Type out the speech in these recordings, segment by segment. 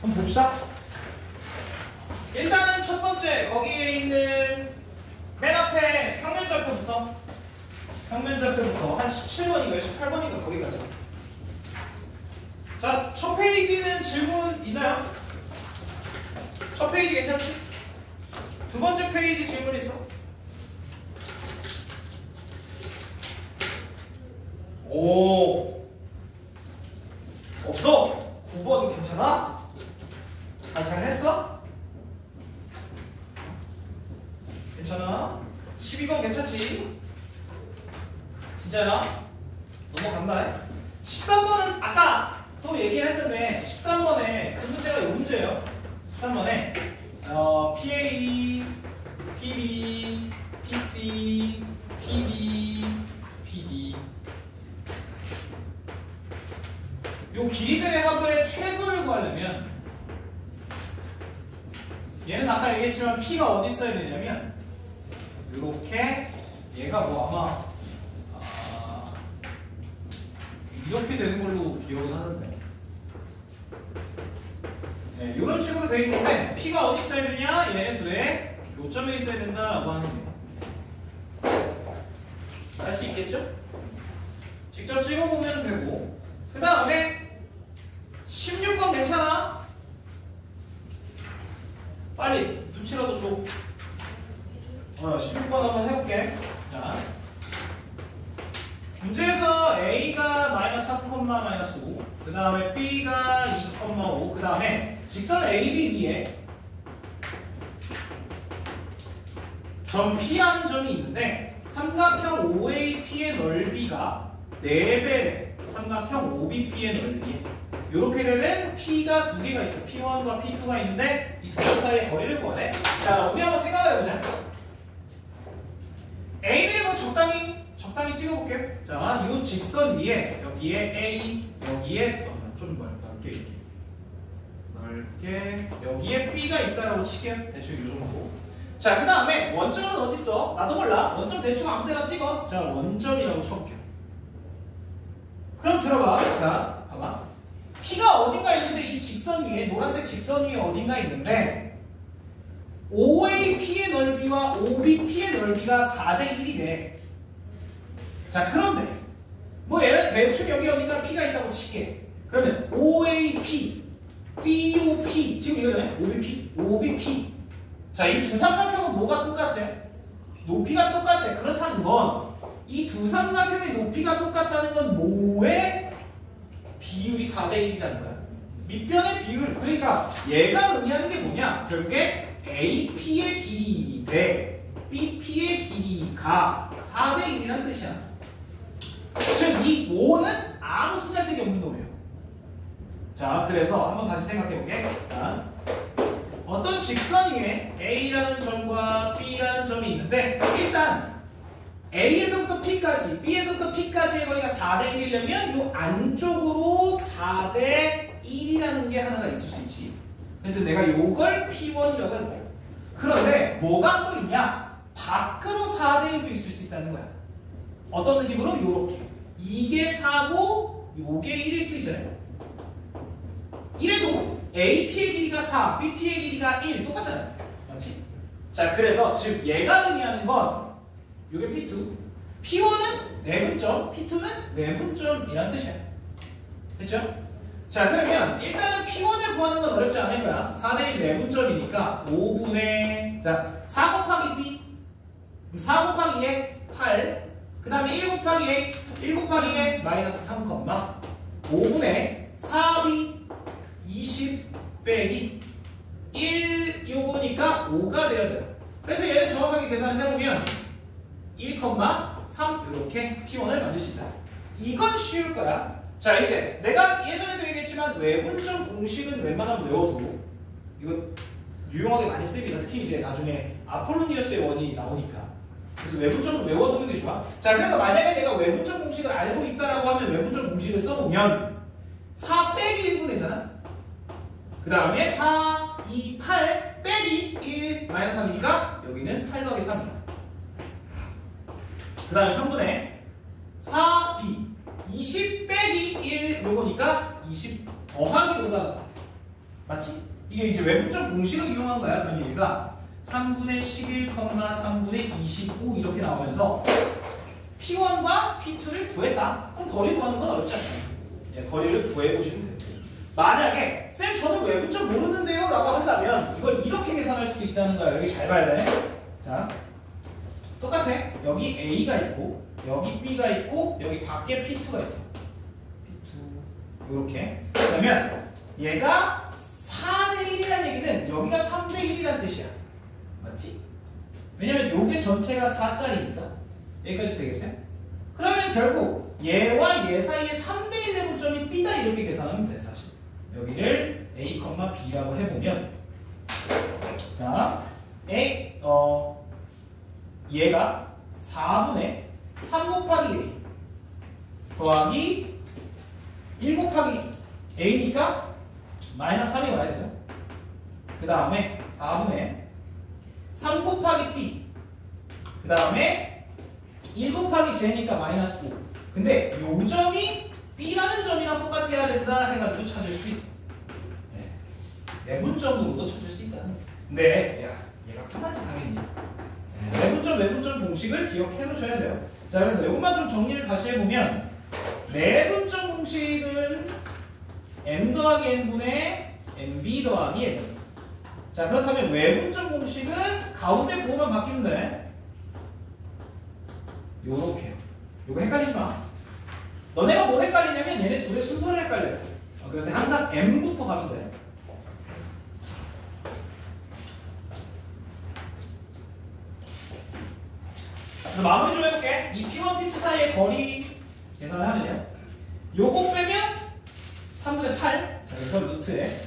한번 봅시다. 일단은 첫 번째 거기에 있는 맨 앞에 평면절표부터 한 17번인가요? 18번인가 거기까지. 자, 첫 페이지는 질문 있나요? 첫 페이지 괜찮지? 두 번째 페이지 질문 있어? 오, 없어. 9번 괜찮아? 다 잘했어? 괜찮아? 12번 괜찮지? 진짜야? 넘어간다. 13번은 아까 또 얘기를 했는데 13번에 그 문제가 이 문제예요. 13번에 PA, PB, PC, PD, PD 요 길이들의 합의 최소를 구하려면 얘는 아까 얘기했지만 P가 어디 있어야 되냐면 이렇게 얘가 뭐 아마 이렇게 되는 걸로 기억은 하는데 네, 이런 식으로 되어 있는데 P가 어디 있어야 되냐? 얘네 둘의 교점에 있어야 된다라고 하는데 알 수 있겠죠? 직접 찍어보면 되고 그 다음에 16번 괜찮아? 빨리 눈치라도 줘. 16번 한번 해볼게. 자, 문제에서 A가 마이너스 4, 마이너스 5, 그 다음에 B가 2,5, 그 다음에 직선 AB 위에 점 P라는 점이 있는데 삼각형 OAP의 넓이가 4배래. 삼각형 OBP의 넓이에 이렇게 되면 P가 두 개가 있어. P1과 P2가 있는데 이 두 점 사이의 거리를 구하래. 자, 우리 한번 생각을 해보자. A를 뭐 적당히 찍어볼게. 자, 이 직선 위에 여기에 A, 여기에 좀 넓게 여기에 B가 있다라고 칠게요. 대충 이 정도. 자, 그 다음에 원점은 어디 있어? 나도 몰라. 원점 대충 아무데나 찍어. 자, 원점이라고 쳐볼게요. 그럼 들어봐. 자, 봐봐. P가 어딘가 있는데 이 직선 위에 노란색 직선 위에 어딘가 있는데 OAP의 넓이와 OBP의 넓이가 4대 1이래. 자, 그런데 뭐 얘는 대충 여기 어딘가 P가 있다고 칠게. 그러면 OAP, BOP 지금 이거잖아요. OBP, OBP. 자, 이 두 삼각형은 뭐가 똑같아? 높이가 똑같아. 그렇다는 건 이 두 삼각형의 높이가 똑같다는 건 뭐의 비율이 4대 1이라는 거야. 밑변의 비율. 그러니까 얘가 의미하는 게 뭐냐? 결국에 AP의 길이 대 BP의 길이가 4대 1이라는 뜻이야. 즉, 이 5는 아무 쓰잘데기 없는 놈이에요. 자, 그래서 한번 다시 생각해볼게. 자, 어떤 직선 위에 A라는 점과 B라는 점이 있는데 일단 A에서부터 P까지, B에서부터 P까지의 거리가 4대 1이려면 이 안쪽으로 4대 1이라는 게 하나가 있을 수 있지. 그래서 내가 이걸 P1이라고 할 거야. 그런데 뭐가 또 있냐? 밖으로 4대 1도 있을 수 있다는 거야. 어떤 느낌으로? 요렇게. 이게 4고 요게 1일 수도 있잖아요. 이래도 AP의 길이가 4, BP의 길이가 1 똑같잖아요. 맞지? 자, 그래서 즉 얘가 의미하는 건 요게 P2, P1은 내분점, P2는 내분점이란 뜻이야. 됐죠? 자, 그러면 일단은 P1을 구하는 건 어렵지 않을 거야. 4대 1 내분점이니까 5분의 자 4 곱하기 B, 그럼 4 곱하기 2에 8, 그 다음에 1 곱하기 A, 1 곱하기 2에 마이너스 3, 5분의 4B 20 빼기 1 요거니까 5가 되어야 돼요. 그래서 얘를 정확하게 계산을 해보면 1,3 이렇게 P1을 만들 수 있다. 이건 쉬울 거야. 자, 이제 내가 예전에도 얘기했지만 외분점 공식은 웬만하면 외워도 이거 유용하게 많이 쓰입니다. 특히 이제 나중에 아폴로니어스의 원이 나오니까. 그래서 외분점은 외워두는 게 좋아. 자, 그래서 만약에 내가 외분점 공식을 알고 있다라고 하면 외분점 공식을 써보면 4 빼기 1분 되잖아. 그 다음에 4, 2, 8 빼기 1 마이너스 3이니까 여기는 8 더하기 3이야. 그 다음에 3분의 4b 20 빼기 1 요거니까 20 더하기 5가 나와. 맞지? 이게 이제 외분점 공식을 이용한 거야. 그럼 얘가 3분의 11, 3분의 25 이렇게 나오면서 P1과 P2를 구했다. 그럼 거리 구하는 건 어렵지 않잖아. 예, 거리를 구해보시면 돼요. 만약에 쌤 저는 외분점 모르는데요 라고 한다면 이걸 이렇게 계산할 수도 있다는 거야. 여기 잘 봐야 돼. 자, 똑같아. 여기 A가 있고 여기 B가 있고 여기 밖에 P2가 있어. P2 이렇게. 그러면 얘가 4대 1이라는 얘기는 여기가 3대 1이라는 뜻이야. 맞지? 왜냐면 요게 전체가 4짜리니까 여기까지 되겠어요? 그러면 결국 얘와 얘 사이에 3대 1 내분점이 B다 이렇게 계산하면 돼 사실. 여기를 A, B라고 해보면 자, 얘가 4분의 3 곱하기 A 더하기 1 곱하기 A니까 마이너스 3이 와야 되죠. 그 다음에 4분의 3 곱하기 B 그 다음에 1 곱하기 J니까 마이너스 5. 근데 요 점이 B라는 점이랑 똑같아야 된다 해가지고 찾을 수 있어. 네. 내분점으로도 찾을 수 있다. 근데 야, 얘가 편하지 당연히. 네. 내분점 공식을 기억해 놓으셔야 돼요. 자, 그래서 이것만 좀 정리를 다시 해보면 내분점 공식은 m 더하기 n분의 mb 더하기 n. 자, 그렇다면 외분점 공식은 가운데 부호만 바뀌면 돼. 요렇게요. 요거 헷갈리지 마. 너네가 뭘 헷갈리냐면 얘네 둘의 순서를 헷갈려요. 그런데 항상 m부터 가면 돼. 그래서 마무리 좀 해볼게. 이 P1, P2 사이의 거리 계산을 하면요. 요거 빼면 3분의 8. 자, 그래서 루트에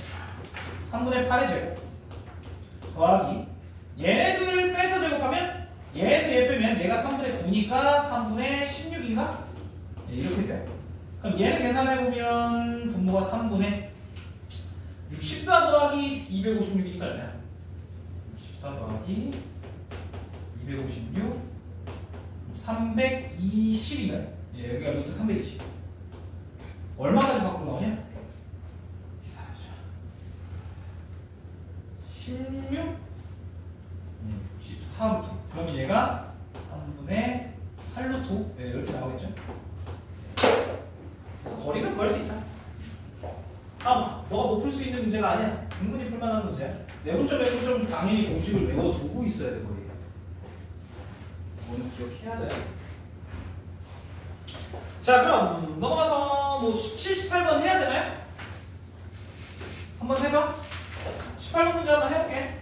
3분의 8의 제곱 더하기 얘네들을 빼서 제곱하면 얘에서 얘 빼면 얘가 3분의 9니까 3분의 16인가? 네, 이렇게 돼요. 그럼 얘를 계산해보면 분모가 3분의 64 더하기 256이니까 얼마야? 64 더하기 256 320이네. 예, 여기가 루트 320. 얼마까지 바꾸고 나오냐? 기다려줘. 16 14루트. 그러면 얘가 3분의 8루트. 네, 이렇게 나오겠죠. 그래서 거리를 구할 수 있다. 너가 못 풀 수 있는 문제가 아니야. 충분히 풀만한 문제야. 내분점 당연히 공식을 외워두고 있어야 돼, 거리가. 오늘 기억해야 돼. 자, 그럼 넘어가서 뭐 17, 18번 해야 되나요? 한번 해봐. 18번 문제 한번 해볼게.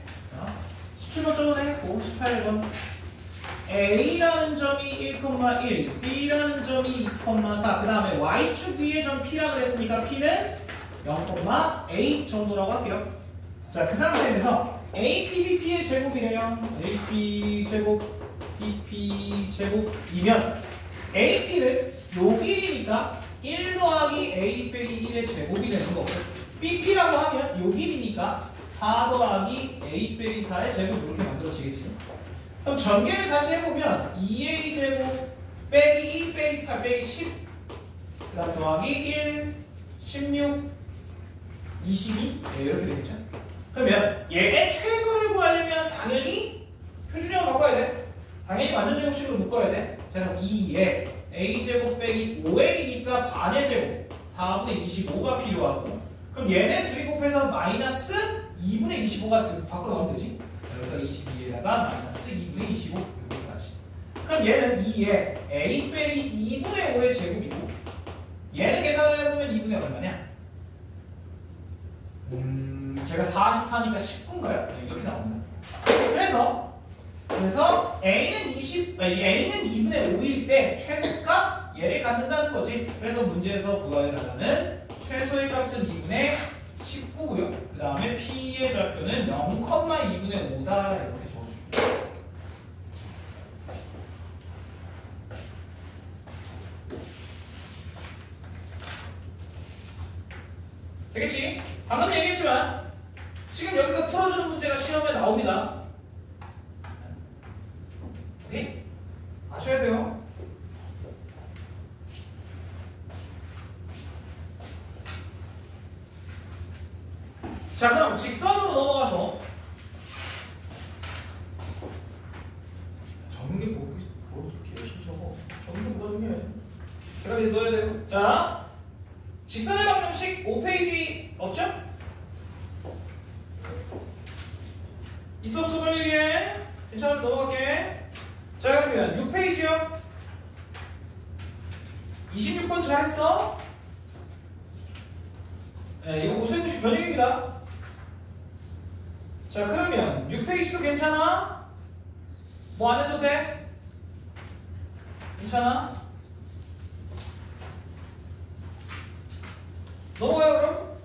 17번 저번에 했고 18번 A라는 점이 1,1, B라는 점이 2,4. 그 다음에 Y축 위의 점 P라 그랬으니까 P는 0,A 정도라고 할게요. 자, 그 상태에서 APBP의 제곱이래요. AP 제곱 BP 제곱이면 AP는 요 길이니까 1 더하기 A 빼기 1의 제곱이 되는 거고 BP라고 하면 요 길이니까 4 더하기 A 빼기 4의 제곱 이렇게 만들어지겠지. 그럼 전개를 다시 해보면 2A 제곱 빼기 2 빼기 8 빼기 10 그 다음 더하기 1 16 22 네, 이렇게 되겠죠. 그러면 얘의 최소를 구하려면 당연히 표준형을 바꿔야 돼. 당연히 완전제곱식으로 묶어야 돼. 자, 그럼 2에 a제곱 빼기 5a니까 반의 제곱 4분의 25가 필요하고 그럼 얘네 둘이 곱해서 마이너스 2분의 25가 밖으로 나오면 되지. 그래서 22에다가 마이너스 2분의 25 여기까지. 그럼 얘는 2에 a 빼기 2분의 5의 제곱이고 얘는 계산을 해보면 2분의 얼마냐? 제가 44니까 10분가요? 네, 이렇게 나옵니다. 그래서 A는 2분의 5일 때 최소값 얘를 갖는다는 거지. 그래서 문제에서 구하여달라는 최소의 값은 2분의 19고요. 그 다음에 P의 좌표는 0,2분의 5다 이렇게 적어줄게요. 되겠지? 방금 얘기했지만 지금 여기서 풀어주는 문제가 시험에 나옵니다. 오케이? 아셔야 돼요. 자, 그럼 직선으로 넘어가서 적는 게 뭐 개신저거 적는 게 뭐가 중요해? 제가 이제 넣어야 돼요. 자, 직선의 방정식 5페이지 없죠? 있어 없어 빨리 얘기해. 괜찮으면 넘어갈게. 자, 그러면 6페이지요. 26번 잘했어? 네, 이거 고생식 변형입니다. 자, 그러면 6페이지도 괜찮아? 뭐 안 해도 돼? 괜찮아? 넘어가요 그럼?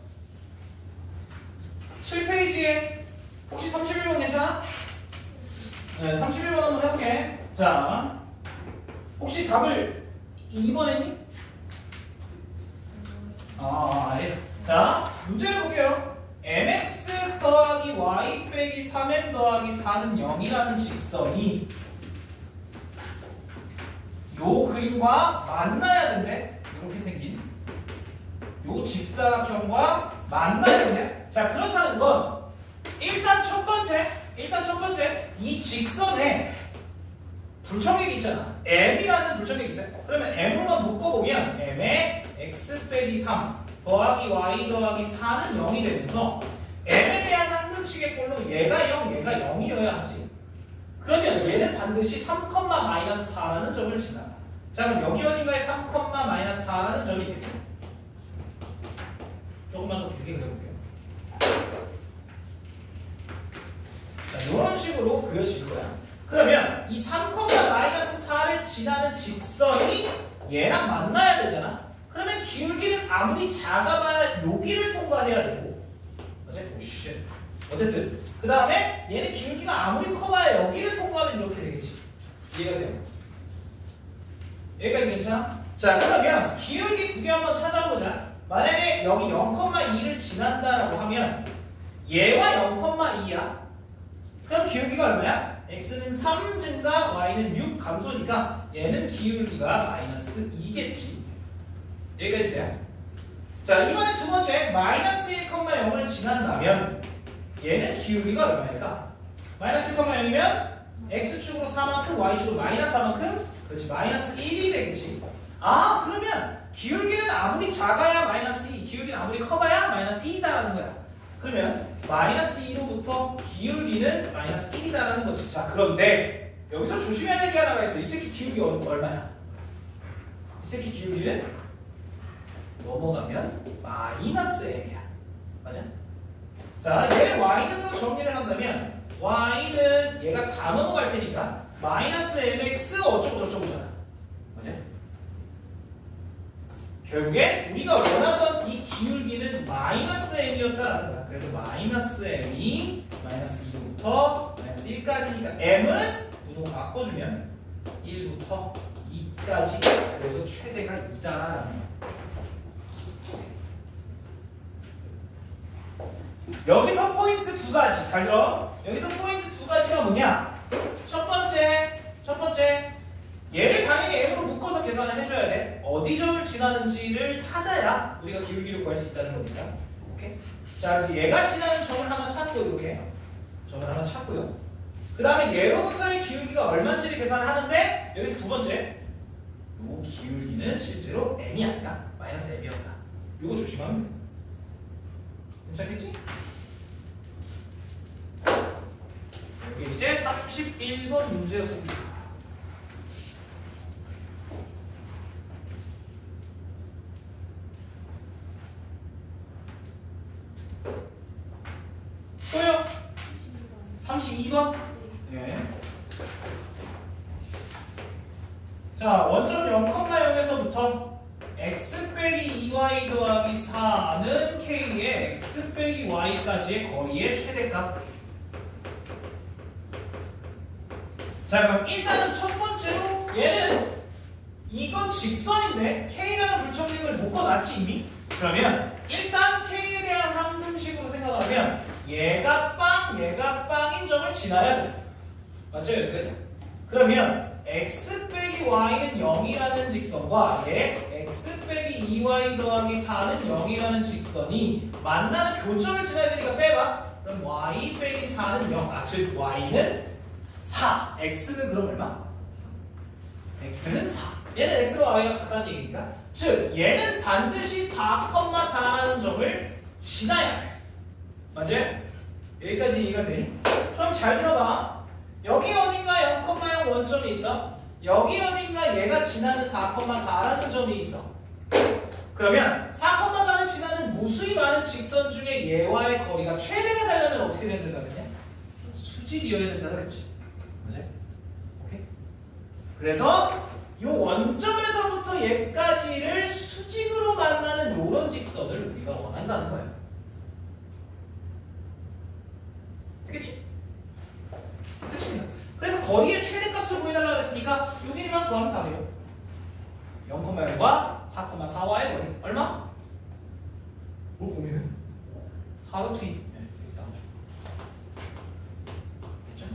7페이지에 혹시 31번 괜찮아? 네, 31번 한번 해볼게. 자, 혹시 답을 2번 했니? 아니에요. 자, 문제 해볼게요. mx 더하기 y 빼기 3m 더하기 4는 0이라는 직선이 요 그림과 만나야 된대. 이렇게 생긴 요 직사각형과 만나야 된대. 자, 그렇다는 건 일단 첫 번째 이 직선에 불청객이 있잖아. m이라는 불청객이 있어요. 그러면 m으로만 묶어보면 m의 x 빼기 3 더하기 y 더하기 4는 0이 되면서 m에 대한 항등식의 꼴로 얘가 0, 얘가 0이어야 하지. 그러면 얘는 반드시 3,-4라는 점을 지나가. 자, 그럼 여기 어딘가에 3,-4라는 점이 있겠죠? 조금만 더 길게 그려볼게요. 자, 이런 식으로 그려질 거야. 그러면 이 3,-4를 지나는 직선이 얘랑 만나야 되잖아. 그러면 기울기는 아무리 작아봐야 여기를 통과해야 되고, 어쨌든 그 다음에 얘는 기울기가 아무리 커봐야 여기를 통과하면 이렇게 되겠지. 이해가 돼요? 여기까지 괜찮아? 자, 그러면 기울기 두 개 한번 찾아보자. 만약에 여기 0,2를 지난다라고 하면 얘와 0,2야. 그럼 기울기가 얼마야? x는 3 증가, y는 6 감소니까 얘는 기울기가 마이너스 2겠지. 여기까지 돼요? 자, 이번에 두 번째 마이너스 1,0을 지난다면 얘는 기울기가 얼마일까? 마이너스 1,0이면 x축으로 4만큼, y축으로 마이너스 4만큼, 그렇지, 마이너스 1이 되겠지. 아, 그러면 기울기는 아무리 작아야 마이너스 2, 기울기는 아무리 커봐야 마이너스 2다라는 거야. 그러면 마이너스 2로부터 기울기는 마이너스 1이다라는 거지. 자, 그런데 여기서 조심해야 될 게 하나가 있어. 이 새끼 기울기 얼마야? 이 새끼 기울기는 넘어가면 마이너스 m이야. 맞아? 자, 얘를 y는으로 정리를 한다면 y는 얘가 다 넘어갈 테니까 마이너스 mx 어쩌고 저쩌고잖아. 맞아? 결국에 우리가 원하던 이 기울기는 마이너스 m이었다라는 거야. 그래서 마이너스 m이 마이너스 2로부터 마이너스 1까지니까 m은 부동 바꿔주면 1부터 2까지, 그래서 최대가 2다라는 거야. 여기서 포인트 두 가지. 잘 들어. 여기서 포인트 두 가지가 뭐냐? 첫 번째 얘를 당연히 m으로 묶어서 계산을 해줘야 돼. 어디 점을 지나는지를 찾아야 우리가 기울기를 구할 수 있다는 거니까. 오케이? 자, 그래서 얘가 지나는 점을 하나 찾고, 이렇게 점을 하나 찾고요. 그 다음에 얘로부터의 기울기가 얼마인지를 계산하는데, 여기서 두 번째, 이 기울기는 실제로 m이 아니라 마이너스 m이었다. 이거 조심하면 돼. 괜찮겠지? 여기 이제 31번 문제였습니다. 또요? 32번? 네. 자, 원점 0,0에서부터 x 빼기 2y 더하기 4는 k의 x 빼기 y까지의 거리의 최대값. 자, 그럼 일단은 첫 번째로 얘는 이건 직선인데 k라는 불청객을 묶어놨지 이미? 그러면 일단 k에 대한 항등식으로 생각을 하면 얘가 빵인 점을 지나야 돼. 맞죠? 여기까지? 그러면 x 빼기 빼기 y는 0이라는 직선과 얘 x 빼기 2y 더하기 4는 0이라는 직선이 만나는 교점을 지나야 되니까 빼봐. 그럼 y 빼기 4는 0. 즉 y는 4. x는 그럼 얼마? x는 4. 얘는 x와 y가 같다는 얘기니까. 즉 얘는 반드시 4,4라는 점을 지나야 돼. 맞아요? 여기까지 이해가 되니? 그럼 잘 들어봐. 여기 어딘가 0,0 원점이 있어. 여기 어딘가 얘가 지나는 4,4라는 점이 있어. 그러면 4,4를 지나는 무수히 많은 직선 중에 얘와의 거리가 최대가 되려면 어떻게 돼야 된다느냐? 수직이어야 된다 그랬지. 맞아요? 오케이? 그래서 이 원점에서부터 얘까지를 수직으로 만나는 이런 직선을 우리가 원한다는 거예요. 되겠지? 끝입니다. 그래서 거리의 최대값을 구해달라고 했으니까 요 길이만 구하면 답이에요. 0,0과 4,4와의 거리 얼마? 뭘 고민해? 4루트 2. 네, 일단. 됐죠?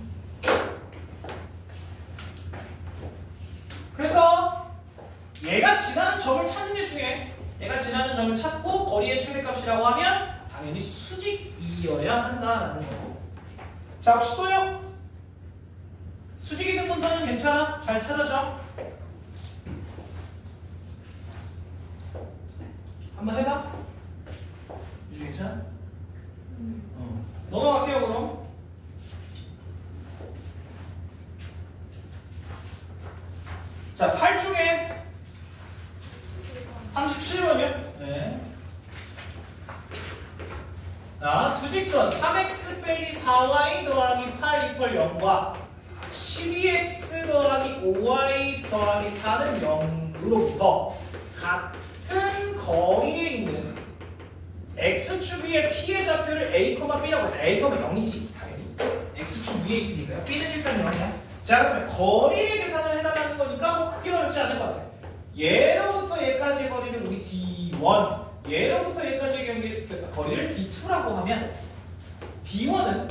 그래서 얘가 지나는 점을 찾는 게 중요해. 얘가 지나는 점을 찾고 거리의 최대값이라고 하면 당연히 수직이어야 한다라는 거고. 자, 혹시 또요? 수직이 된 분선은 괜찮아? 잘 찾아줘. 한번 해봐. 이제 괜찮아? 넘어갈게요 그럼. 자, 8중에 37번이요? 네. 자, 두 직선 3x 빼기 4y 더하기 8 이퀄 0과 12x 더하기 5y 더하기 4는 0으로부터 같은 거리에 있는 x축 위의 p의 좌표를 a, b라고 했다. a가 0이지 당연히. x축 위에 있으니까요. b는 일단 0이야. 자, 그러면 거리의 계산을 해달라는 거니까 뭐 크게 어렵지 않을 것 같아. 얘로부터 얘까지의 거리를 우리 d1, 얘로부터 얘까지의 거리를 d2라고 하면 d1은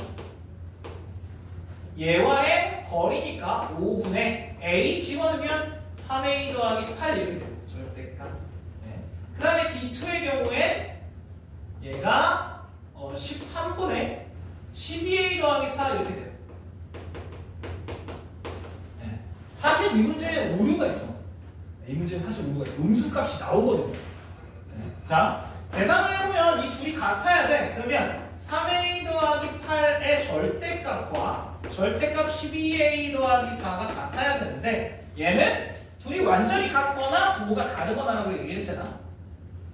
얘와의 거리니까 5분의 a 집어넣으면 3a 더하기 8 이렇게 돼요. 절대값. 네. 그 다음에 d2의 경우에 얘가 13분의 12a 더하기 4 이렇게 돼요. 네. 사실 이 문제에 오류가 있어. 이 문제에 사실 오류가 있어. 음수값이 나오거든요. 네. 자, 계산을 해보면 이 둘이 같아야 돼. 그러면 3a 더하기 8의 절대값과 절대값 12a 더하기 4가 같아야 되는데 얘는 둘이 완전히 같거나 부호가 다르거나라고 얘기를 했잖아.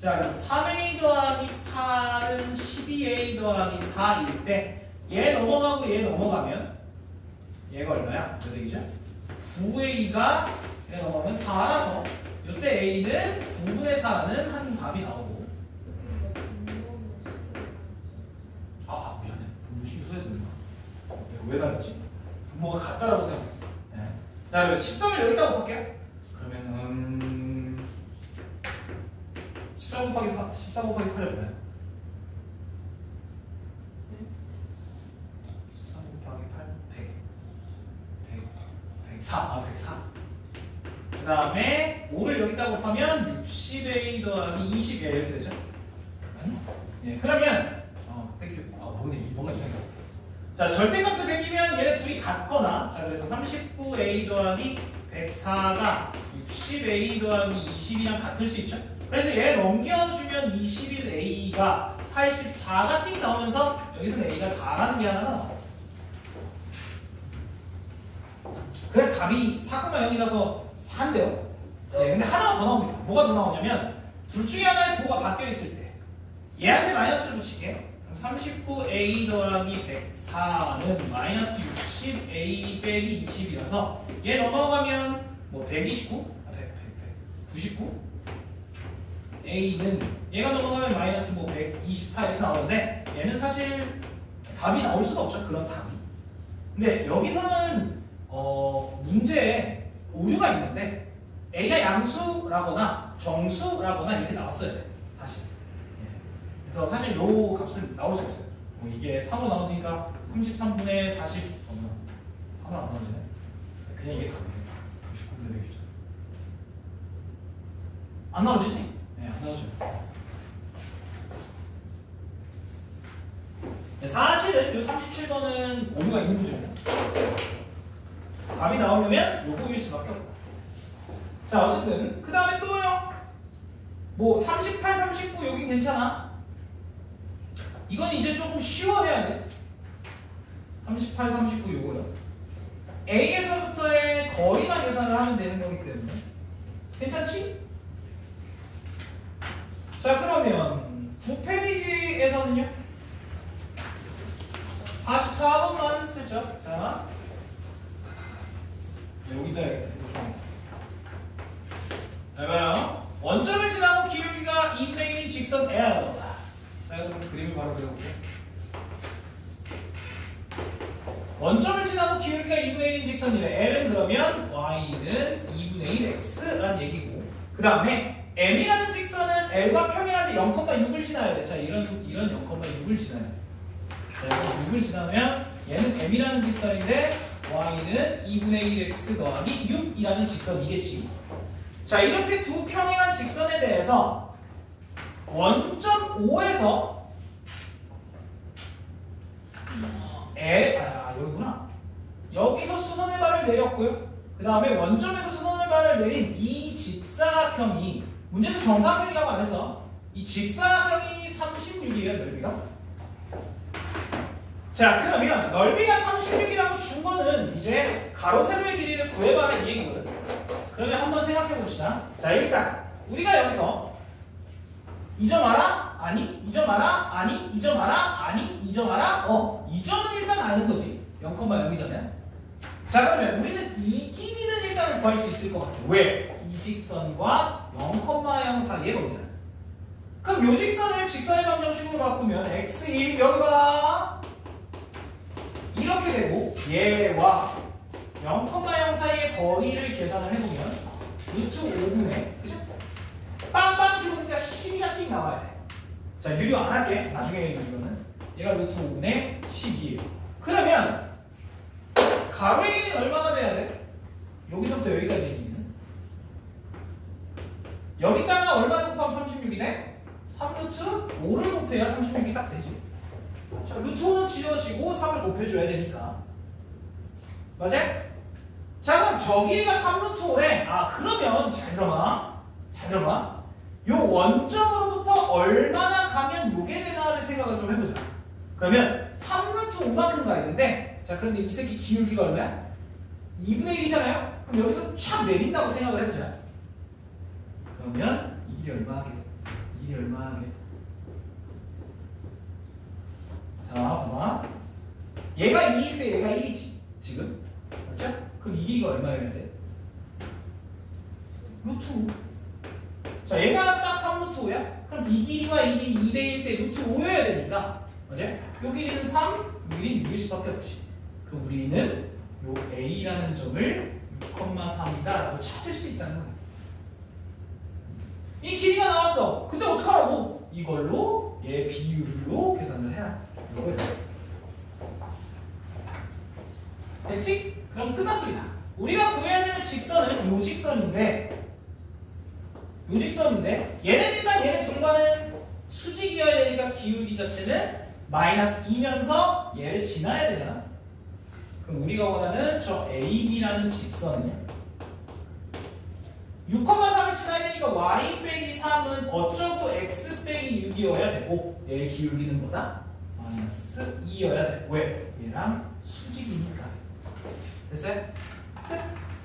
자, 그래서 3a 더하기 8은 12a 더하기 4일 때 얘 넘어가고 얘 넘어가면 얘가 얼마야? 몇 a죠? 9a가 얘 넘어가면 4라서 이때 a는 9분의 4라는 한 답이 나오고. 아, 미안해. 분모 신경 써야 되나? 내가 왜 다녔지? 분모가 같다라고 생각했어. 네. 자, 그럼 13을 여기다가 볼게요. 그러면은 14 곱하기 8이 얼마야? 13 곱하기 8, 104. 104. 그 다음에 5를 여기다 곱하면 60a 더하기 20 이렇게 되죠? 네, 그러면 땡큐. 뭔가 이상했어. 자, 절대값을 베끼면 얘네 둘이 같거나, 자, 그래서 39a 더하기 104가 60a 더하기 20이랑 같을 수 있죠? 그래서 얘 넘겨주면 21a가 84가 띵 나오면서 여기서 a가 4라는 게 하나 나와. 그래서 답이 4,0이라서 4인데요. 네, 근데 하나가 더 나옵니다. 뭐가 더 나오냐면 둘 중에 하나의 부호가 바뀌어 있을 때 얘한테 마이너스를 붙일게요. 39a 더하기 104는 마이너스 60a 빼기 20이라서 얘 넘어가면 뭐 129? 99? a는 얘가 넘어가면 마이너스 뭐 124 이렇게 나오는데 얘는 사실 답이 나올 수가 없죠. 그런 답이. 근데 여기서는 문제에 오류가 있는데 a가 양수라거나 정수라거나 이렇게 나왔어야 돼. 사실. 그래서 사실 요 값은 나올 수 없어요. 뭐 이게 3으로 나오니까 33분의 40 3으로 안 나오잖아요. 그냥 이게 답이에요. 99분의 100이죠. 안 나오지지? 네, 안 나오죠. 사실은 이 37번은 오류가 있는 구조예요. 답이 나오려면 요거일 수밖에 없다. 자, 어쨌든 그 다음에 또요. 뭐 38, 39 여긴 괜찮아? 이건 이제 조금 쉬워해야 돼. 38, 39 요거요. A에서부터의 거리만 계산을 하면 되는 거기 때문에 괜찮지? 자, 그러면 9페이지에서는요 44번만 슬쩍. 자, 여기다 해야겠다. 해봐요. 원점을 지나고 기울기가 2분의 1인 직선 L. 자, 그럼 그림을 바로 그려볼게요. 원점을 지나고 기울기가 2분의 1인 직선이래. L은 그러면 Y는 2분의 1 X라는 얘기고, 그 다음에 M이라는 직선은 L과 평행한데 0,6을 지나야 돼. 자, 이런 0,6을 지나야 돼. 자, 6을 지나면 얘는 M이라는 직선인데 Y는 2분의 1 X 더하기 6이라는 직선이겠지. 자, 이렇게 두 평행한 직선에 대해서 원점 O에서 여기구나. 여기서 수선의 발을 내렸고요. 그 다음에 원점에서 수선의 발을 내린 이 직사각형이, 문제에서 정사각형이라고 안 했어. 이 직사각형이 36이에요, 넓이가. 자, 그러면 넓이가 36이라고 준 거는 이제 가로 세로의 길이를 구해봐라 이 얘기거든. 그러면 한번 생각해 봅시다. 자, 일단 우리가 여기서 이 점 알아? 아니. 이 점 알아? 아니. 이 점 알아? 아니. 이 점 알아? 이 점은 일단 아는 거지. 0,0이잖아요. 자, 그러면 우리는 이 길이는 일단 구할 수 있을 것 같아. 왜? 이 직선과 0,0 사이의 거리잖아. 그럼 요 직선을 직선의 방정식으로 바꾸면 x1 여기 봐. 이렇게 되고 얘와 0,0 사이의 거리를 계산을 해보면 루트 5분의, 그죠? 빵빵 집으니까 12가 띵 나와야 돼. 자, 유료 안 할게. 나중에 이거는. 얘가 루트 5분의 12예요. 그러면 가로의 길이는 얼마나 돼야 돼? 여기서부터 여기까지 얘기는. 여기다가 얼마 곱하면 36이네? 3루트 5를 곱해야 36이 딱 되지. 자, 루트 5는 지워지고 3을 곱해줘야 되니까. 맞아? 자, 그럼 저 길이가 3루트 5래. 그러면 잘 들어봐. 잘 들어봐. 요 원점으로부터 얼마나 가면 요게 되나를 생각을 좀 해보자. 그러면 3루트 5만큼 가야 되는데, 자, 그런데 이 새끼 기울기가 얼마야? 2분의 1이잖아요? 그럼 여기서 촥 내린다고 생각을 해보자. 그러면 이 길이 얼마 하게? 이 길이 얼마 하게? 자, 봐봐. 얘가 2일 때 얘가 1이지. 지금. 맞죠? 그럼 이 길이가 얼마여야 돼? 루트 5. 자, 얘가 딱 3루트 5야? 그럼 이 길이가 이 길이 2대1 때 루트 5여야 되니까. 맞아? 요 길이는 3, 요 길이는 6일 수밖에 없지. 그럼 우리는 요 A라는 점을 6,3이다 라고 찾을 수 있다는 거야. 이 길이가 나왔어. 근데 어떡하라고? 이걸로 얘 비율로 계산을 해야 돼. 됐지? 그럼 끝났습니다. 우리가 구해야 되는 직선은 요 직선인데, 얘는 일단 얘네 둘과는 수직이어야 되니까 기울기 자체는 마이너스 2면서 얘를 지나야 되잖아. 그럼 우리가 원하는 저 AB라는 직선이야. 6,3을 지나야 되니까 y 빼기 3은 어쩌고 x 빼기 6이어야 되고, 얘의 기울기는 뭐다? 마이너스 2여야 돼. 왜? 얘랑 수직이니까. 됐어요?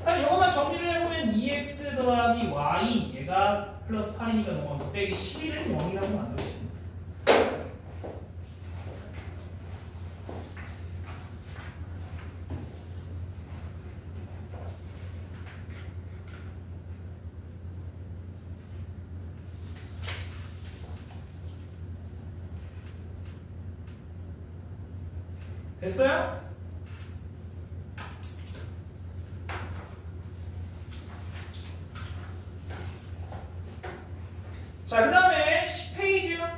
그럼 이것만 정리를 해보면 2x 더하기 y, 얘가 플러스 8이니까 넘어가면 빼기 11을 0이라고 만들어집니다. 됐어요? 자, 그 다음에 10페이지요.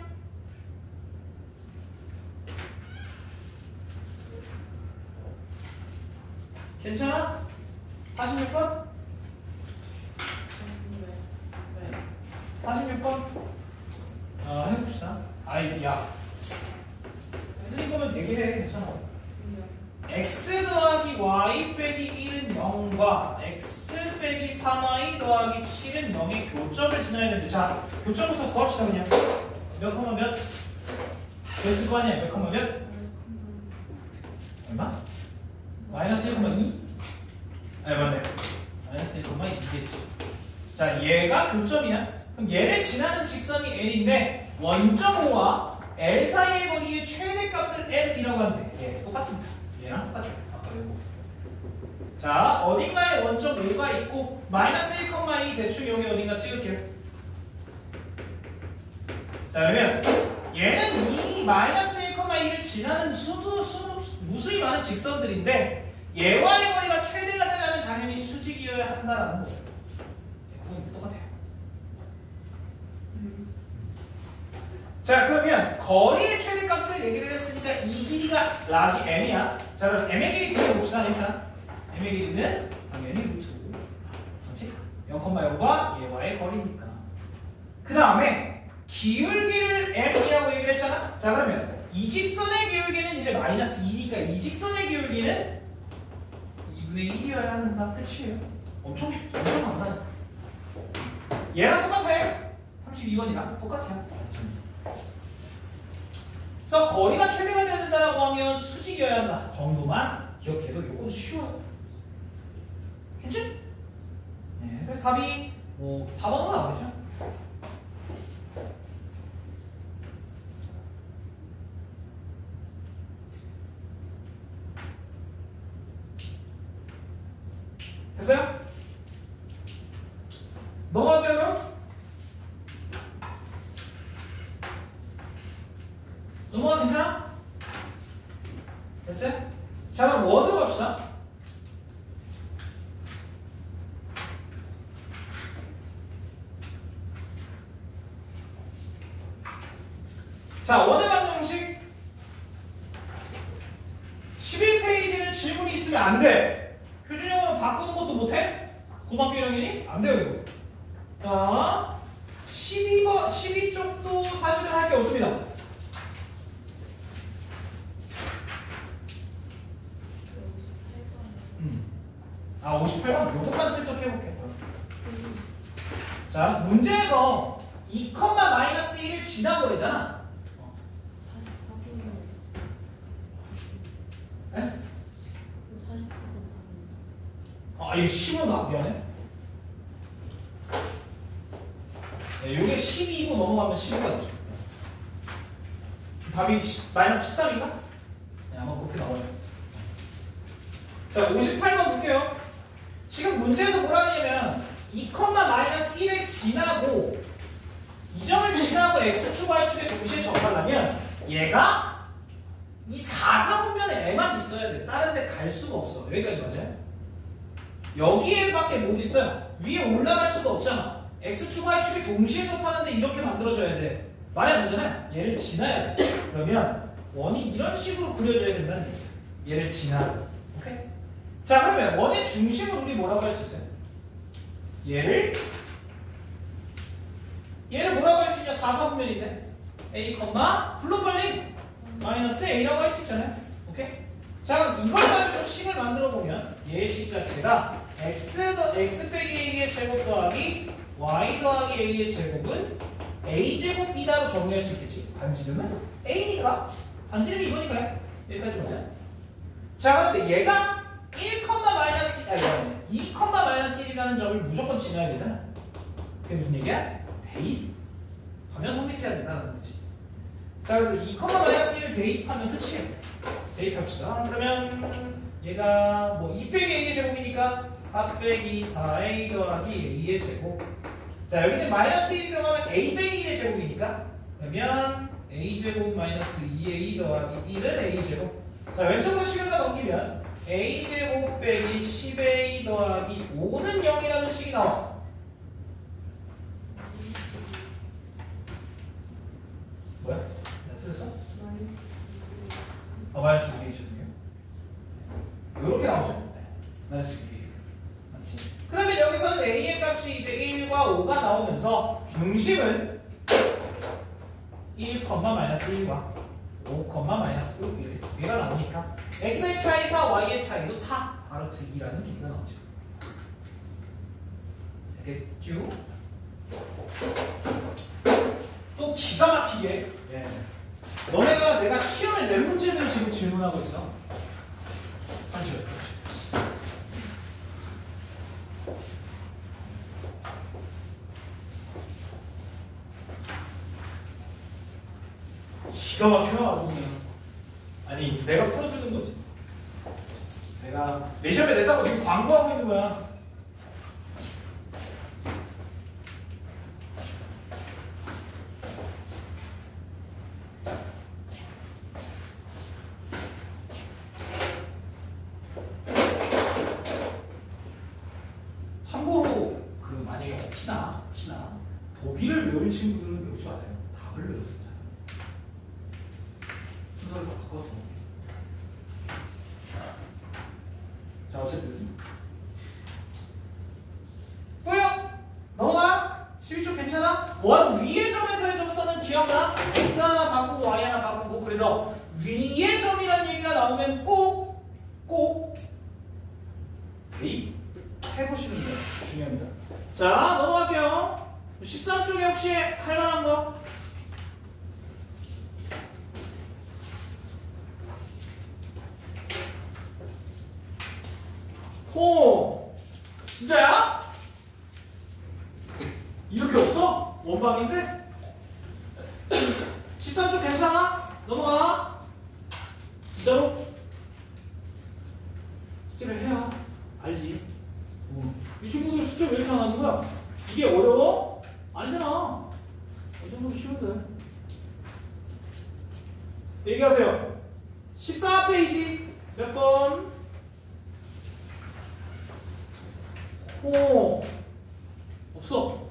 괜찮아? 46번? 46번 해봅시다. 아이 야 틀린 거면 되게 해. 괜찮아. x 더하기 y 빼기 1은 0과 x 빼기 3y 더하기 7은 0의 교점을 지나야 되는데, 자 교점부터 구합시다. 그냥 몇 컴마 몇? 몇일 거 아니야? 몇 컴마 몇? 얼마? 마이너스 1,2? 아니 맞네. 마이너스 1,2겠지. 자 얘가 교점이야. 그럼 얘를 지나는 직선이 L인데 원점 O와 L 사이의 거리의 최대값을 L이라고 하는데 얘 똑같습니다. 얘랑 똑같아요. 아까 이거. 자 어딘가에 원점 O가 있고 마이너스 1,2 대충 여기 어딘가 찍을게요. 자 그러면 얘는 이 마이너스 1,2를 지나는 무수히 많은 직선들인데 얘와의 거리가 최대가 되려면 당연히 수직이어야 한다라는 거예요. 그건 똑같아요. 자 그러면 거리의 최대값을 얘기를 했으니까 이 길이가 라지 m이야. 자 그럼 m의 길이 그려봅시다. 일단 m의 길이는 당연히 루트 그렇지? 0,0과 얘와의 거리니까. 그 다음에 기울기를 m이라고 얘기를 했잖아. 자 그러면 이 직선의 기울기는 이제 마이너스 2니까 이 직선의 기울기는 2분의 1이어야 한다. 끝이에요. 엄청 간단해. 얘랑 똑같아요. 32번이랑 똑같아요. 그래서 거리가 최대가 되어야 된다고 하면 수직이어야 한다 정도만 기억해도 이건 쉬워요. 괜찮죠? 네, 그래서 답이 뭐 4번으로 나오겠죠? 됐어요? 넘어갈게요 그럼? 넘어가 괜찮아? 됐어요? 자 그럼 워드로 갑시다. 자 원의 방정식 11페이지는 질문이 있으면 안 돼. 표준형으로 바꾸는 것도 못해? 고등학교 1학년이? 안 돼요 이거. 자 12번 12쪽도 사실은 할 게 없습니다. 58번 요것만 슬쩍 해볼게. 자 문제에서 2, 마이너스 1을 지나버리잖아. 네? 아 이거 15다 미안해. 네, 요게 12이고 넘어가면 15가 되죠. 답이 마이너스 13인가? 네, 아마 그렇게 나와요. 자 58번 볼게요. 지금 문제에서 뭐라 하냐면 2, 마이너스 1을 지나고 이 점을 지나고 x축, y축에 동시에 접하려면 얘가 이 4, 4분면에 애만 있어야 돼. 다른 데 갈 수가 없어. 여기까지 맞아요? 여기에밖에 못 있어요. 위에 올라갈 수가 없잖아. x축, y축이 동시에 접하는데 이렇게 만들어져야 돼. 말이 안 되잖아요. 얘를 지나야 돼. 그러면 원이 이런 식으로 그려져야 된다는 얘기야. 얘를 지나. 오케이? 자 그러면 원의 중심을 우리 뭐라고 할 수 있어요? 얘를 뭐라고 할 수 있냐? 4, 4분면인데 a, 불러 빨리 마이너스 a라고 할 수 있잖아요. 오케이? 자 그럼 이걸 가지고 식을 만들어 보면 얘의 식 자체가 x 빼기 a의 제곱 더하기 y 더하기 a의 제곱은 a제곱 b다로 정리할 수 있겠지. 반지름은 a니까 반지름이 이거니까요. 여기까지 맞아. 자 그런데 얘가 2, 마이너스 1이라는 점을 무조건 지나야 되잖아. 그게 무슨 얘기야? 대입하면 성립해야 된다는 거지. 자 그래서 2, 마이너스 1을 대입하면 끝이에요. 대입합시다. 그러면 얘가 뭐 2 빼기 a의 제곱이니까 4 빼기 4a 더하기 a의 제곱. 자 여기는 마이너스 1이 들어가면 a 빼기 1의 제곱이니까 그러면 a제곱 마이너스 2a 더하기 1은 a제곱. 자 왼쪽으로 식을 다 넘기면 a제곱 빼기 10a 더하기 5는 0이라는 식이 나와. 뭐야? 나 틀렸어? 마이너스 2a 죄송해요. 이렇게 나오죠? 마이너스 2a 맞지? 그러면 여기서 여기서는 A의 값이 이제 1과 5가 나오면서 중심은 1, -1과 5, -6 이렇게 두 개가 나오니까 x의 차이 4, y의 차이도 4, 4루트 2라는 길이가 나오죠. 되겠죠? 또 기가 막히게 너네가 내가 시험에 낼 문제를 지금 질문하고 있어. 잠시만요. 기가 막히면 아주 그냥. 아니 내가 풀어주는 거지. 내가 내 시험에 냈다고 지금 광고하고 있는 거야. 참고로 그 만약에 혹시나 보기를 외울 친구들은 외우지 마세요. 답을 외우세요. 순서를 다 바꿨어. 자 어쨌든 또요. 너가 12쪽 괜찮아? 원 위의 점에서의 점수는 기억나? x 하나 바꾸고 y 하나 바꾸고. 그래서 위의 점이라는 얘기가 나오면 꼭 해보시는 게 중요합니다. 자 넘어갈게요. 13쪽에 혹시 할 만한 거? 진짜야? 이렇게 없어? 원방인데? 13쪽 괜찮아? 넘어가. 진짜로? 숙제를 해야 알지. 이 친구들 숙제 왜 이렇게 안 하는 거야? 이게 어려워? 아니잖아. 이 정도면 쉬운데. 얘기하세요. 14페이지 몇 번? 없어.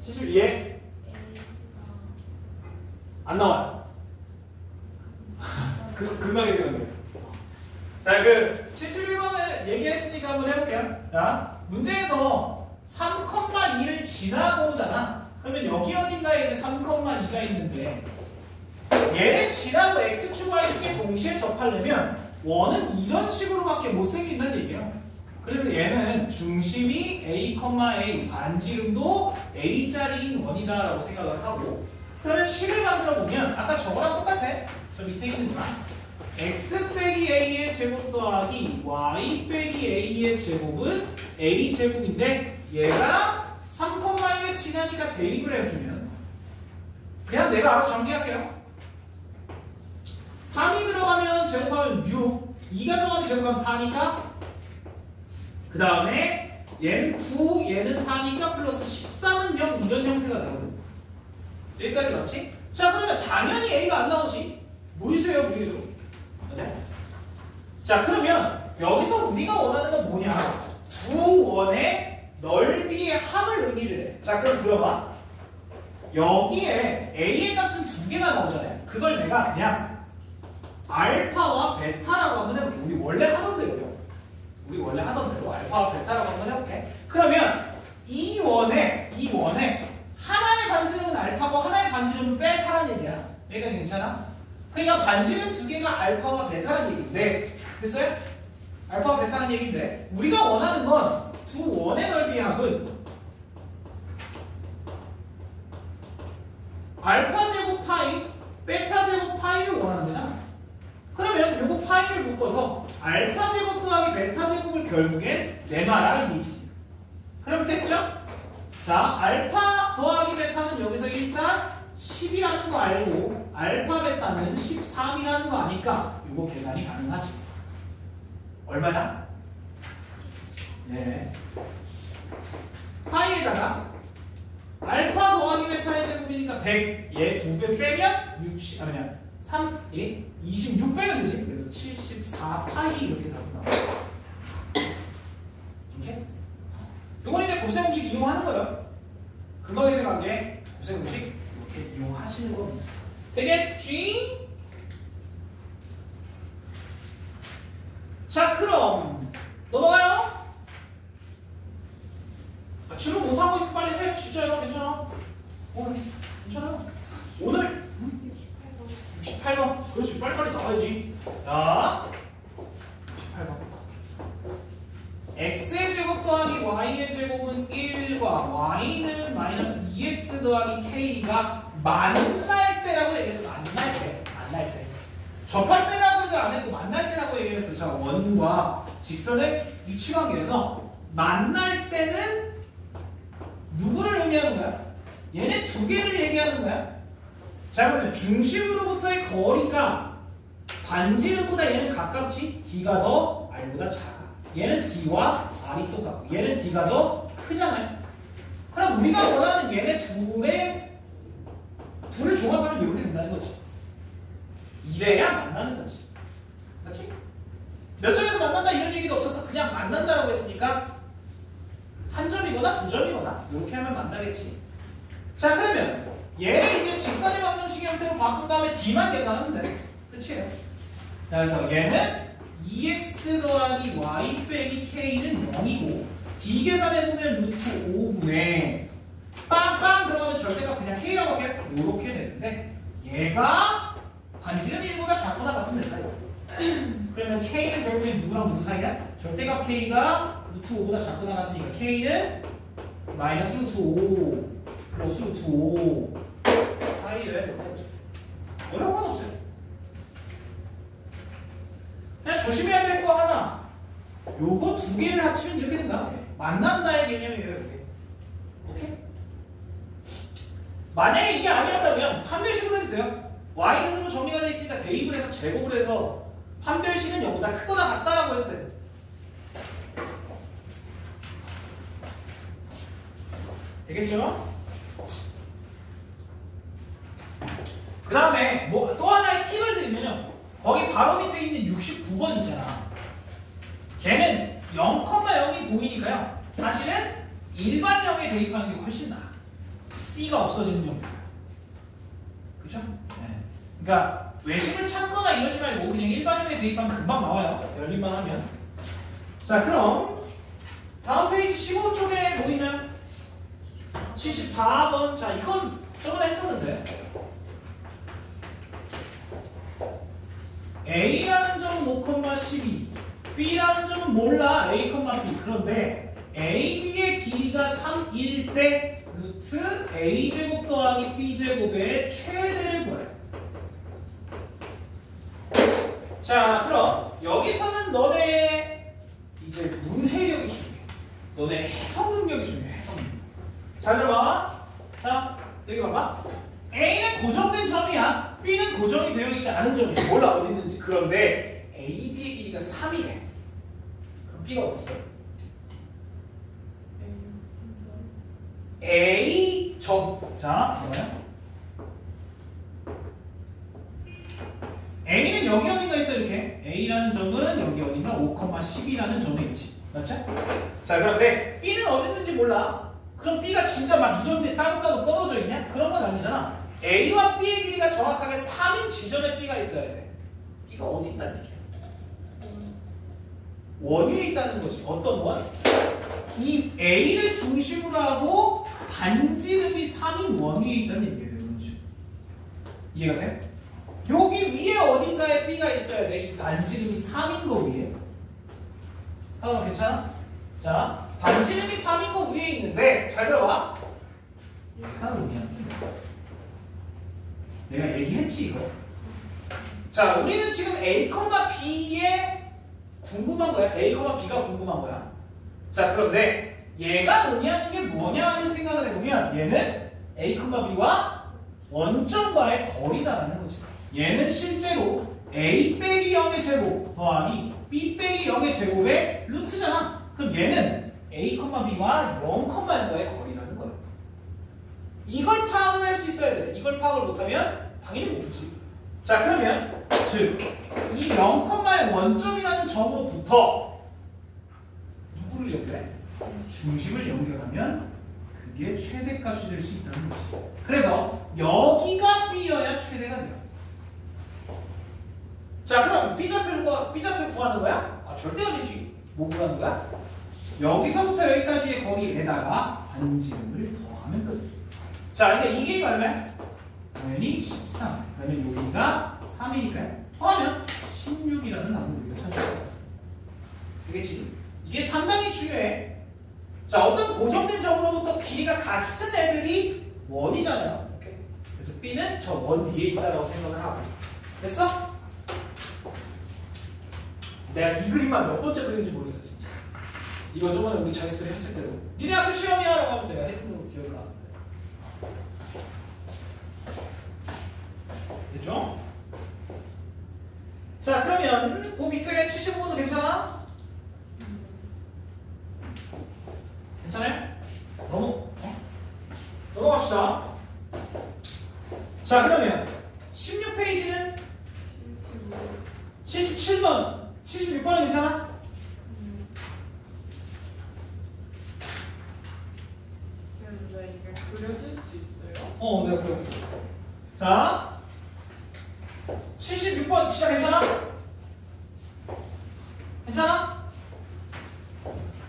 71에 안 나와요. 금방에 생각나요. 자, 71번을 얘기했으니까 한번 해볼게요. 자, 문제에서 3,2를 지나고 오잖아. 그러면 여기 어딘가에 이제 3,2가 있는데 얘를 지나고 x축, y축에 동시에 접하려면 원은 이런 식으로밖에 못 생긴다는 얘기예요. 그래서 얘는 중심이 a, a, 반지름도 a짜리인 원이다라고 생각을 하고, 그러면 식을 만들어 보면 아까 저거랑 똑같아. 저 밑에 있는 거랑 x 빼기 a의 제곱 더하기 y 빼기 a의 제곱은 a 제곱인데 얘가 3,2를 지나니까 대입을 해주면 그냥 내가 알아서 전개할게요. 3이 들어가면 제곱하면 6, 2가 들어가면 제곱하면 4니까, 그 다음에 얘는 9, 얘는 4니까 플러스 13은 0, 이런 형태가 되거든. 여기까지 맞지? 자, 그러면 당연히 A가 안 나오지. 무리수예요, 무리수. 맞아? 자, 그러면 여기서 우리가 원하는 건 뭐냐? 두 원의 넓이의 합을 의미를 해. 자, 그럼 들어봐. 여기에 A의 값은 두 개나 나오잖아요. 그걸 내가 그냥 알파와 베타라고 한번 해볼게. 우리 원래 하던 대로 알파와 베타라고 한번 해볼게. 그러면 이 원에 하나의 반지름은 알파고 하나의 반지름은 베타라는 얘기야. 여기까지 괜찮아? 그러니까 반지름 두 개가 알파와 베타라는 얘기인데, 됐어요? 알파와 베타라는 얘기인데 우리가 원하는 건 두 원의 넓이의 합은 알파 제곱 파이, 베타 제곱 파이를 원하는 거잖아. 그러면 요거 파이를 묶어서 알파 제곱 더하기 베타 제곱을 결국엔 내놔라 이 얘기지. 그럼 됐죠? 자, 알파 더하기 베타는 여기서 일단 10이라는 거 알고 알파 베타는 13이라는 거 아니까 요거 계산이 가능하지. 얼마냐? 예. 파이에다가 알파 더하기 베타의 제곱이니까 100, 얘 2배 빼면 60, 아니야 3, 예? 26 빼면 되지. 그래서 74 파이 이렇게 답이 나와. 오케이? 이건 이제 곱셈 공식 이용하는 거예요. 금방에 생각한 게 곱셈 공식 이렇게 이용하시는 겁니다. 되겠지? 자, 그럼 넘어가요. 그렇지, 빨리빨리 나와야지. 자, 18번. x의 제곱 더하기 y의 제곱은 1과 y는 마이너스 2x 더하기 k가 만날 때라고 얘기해서 만날 때. 접할 때라고 얘기 안 했고 만날 때라고 얘기했어. 자, 원과 직선의 위치관계에서 만날 때는 누구를 의미하는 거야? 얘네 두 개를 얘기하는 거야. 자, 그러면 중심으로부터의 거리가 반지름보다 얘는 가깝지? D가 더 R보다 작아. 얘는 D와 R이 똑같고 얘는 D가 더 크잖아요. 그럼 우리가 원하는 얘네 둘을 종합하면 이렇게 된다는 거지. 이래야 만나는 거지. 맞지? 몇 점에서 만난다 이런 얘기도 없어서 그냥 만난다라고 했으니까 한 점이거나 두 점이거나 이렇게 하면 만나겠지. 자, 그러면 얘를 이제 직선의 방정식 형태로 바꾼 다음에 D만 계산하면 돼. 그치? 그래서 얘는 2x 더하기 y 빼기 k는 0이고 D 계산해보면 루트 5분의 빵빵 들어가면 절대값 그냥 k라고 할게. 요렇게 되는데 얘가 반지름 1보다 작거나 같으면 된다 이거. 그러면 k는 결국엔 누구랑 누구 사이야? 절대값 k가 루트 5보다 작거나 같으니까 k는 마이너스 루트 5 플러스 루트 5 사이여야 된다 이거죠. 어려운 건 없어요. 그냥 조심해야 될 거 하나. 요거 두 개를 합치면 이렇게 된다. 만난다의 개념이에요. 이렇게. 오케이? 만약에 이게 아니었다면 판별식으로 해도 돼요. y는으로 정리가 되어 있으니까 대입을 해서 제곱을 해서 판별식은 0보다 크거나 같다라고 해도 돼. 되겠죠? 그 다음에 뭐 또 하나의 팁을 드리면요. 거기 바로 밑에 있는 69번 있잖아. 걔는 0,0이 보이니까요. 사실은 일반형에 대입하는 게 훨씬 나아. C가 없어지는 형태야. 그쵸? 네. 그러니까 외식을 찾거나 이러지 말고 그냥 일반형에 대입하면 금방 나와요. 열림만 하면. 자, 그럼 다음 페이지 15쪽에 보이면 74번. 자, 이건 저번에 했었는데 A라는 점은 5,12 B라는 점은 몰라. A, B. 그런데 A, B의 길이가 3일 때 루트 A제곱 더하기 B제곱의 최대를 구해. 자, 그럼 여기서는 너네 이제 문해력이 중요해. 너네 해석 능력이 중요해. 해석 능력. 잘 들어봐. 자, 여기 봐봐. A는 고정된 점이야. B는 고정이 되어 있지 않은 점이야. 몰라 어디 있는지. 그런데 A, B의 길이가 3이래. 그럼 B가 어디 있어? A 점. 자, 뭐야? A는 여기 어딘가 있어 이렇게. A라는 점은 여기 어딘가 5,12라는 점에 있지. 맞죠? 자, 그런데 B는 어디 있는지 몰라. 그럼 B가 진짜 막 이런 데 따로따로 떨어져 있냐? 그런 건 아니잖아. A와 B의 길이가 정확하게 3인 지점에 B가 있어야 돼. B가 어디 있다는 얘기야? 원 위에 있다는 거지. 어떤 원? 이 A를 중심으로 하고 반지름이 3인 원 위에 있다는 얘기예요. 이해가 돼? 여기 위에 어딘가에 B가 있어야 돼. 이 반지름이 3인 거 위에. 하나 괜찮아? 자, 반지름이 3인 거 위에 있는데 잘 들어봐. 얘가 의미하는 내가 얘기했지 이거. 자, 우리는 지금 A, B에 궁금한 거야. A, B가 궁금한 거야. 자, 그런데 얘가 의미하는 게 뭐냐를 생각을 해보면 얘는 A, B와 원점과의 거리다라는 거지. 얘는 실제로 A 빼기 0의 제곱 더하기 B 빼기 0의 제곱의 루트잖아. 그럼 얘는 A, B와 0,0과의 거리라는 거야. 이걸 파악을 할 수 있어야 돼. 이걸 파악을 못하면 당연히 못 풀지. 자, 그러면 즉 이 0,의 원점이라는 점으로부터 누구를 연결해? 중심을 연결하면 그게 최대값이 될 수 있다는 거지. 그래서 여기가 B여야 최대가 돼요. 자, 그럼 B좌표 구하는 거야? 아, 절대 아니지. 뭐 구하는 거야? 여기서부터 여기까지의 거리에다가 반지름을 더하면 끝. 자, 근데 이 길이가 얼마야? 당연히 13. 그러면 여기가 3이니까요. 더하면 16이라는 답을 우리가 찾아요. 되겠지? 이게 상당히 중요해. 자, 어떤 고정된 점으로부터 길이가 같은 애들이 원이잖아요. 이렇게. 그래서 B는 저 원 뒤에 있다라고 생각을 하고. 됐어? 내가 이 그림만 몇 번째 그린지 모르겠어, 진짜. 이거 저번에 우리 자기스토리 했을 때도. 니네 학교 시험이야? 라고 하면서 내가 해준 거 기억을 안 나는데. 됐죠? 자, 그러면 그 밑에 75도 괜찮아? 괜찮아요? 넘어갑시다. 자, 그러면 16페이지는 77번, 76번은 괜찮아? 이게 그려질 수 있어요? 내가 그려볼게. 자, 76번 진짜 괜찮아? 괜찮아?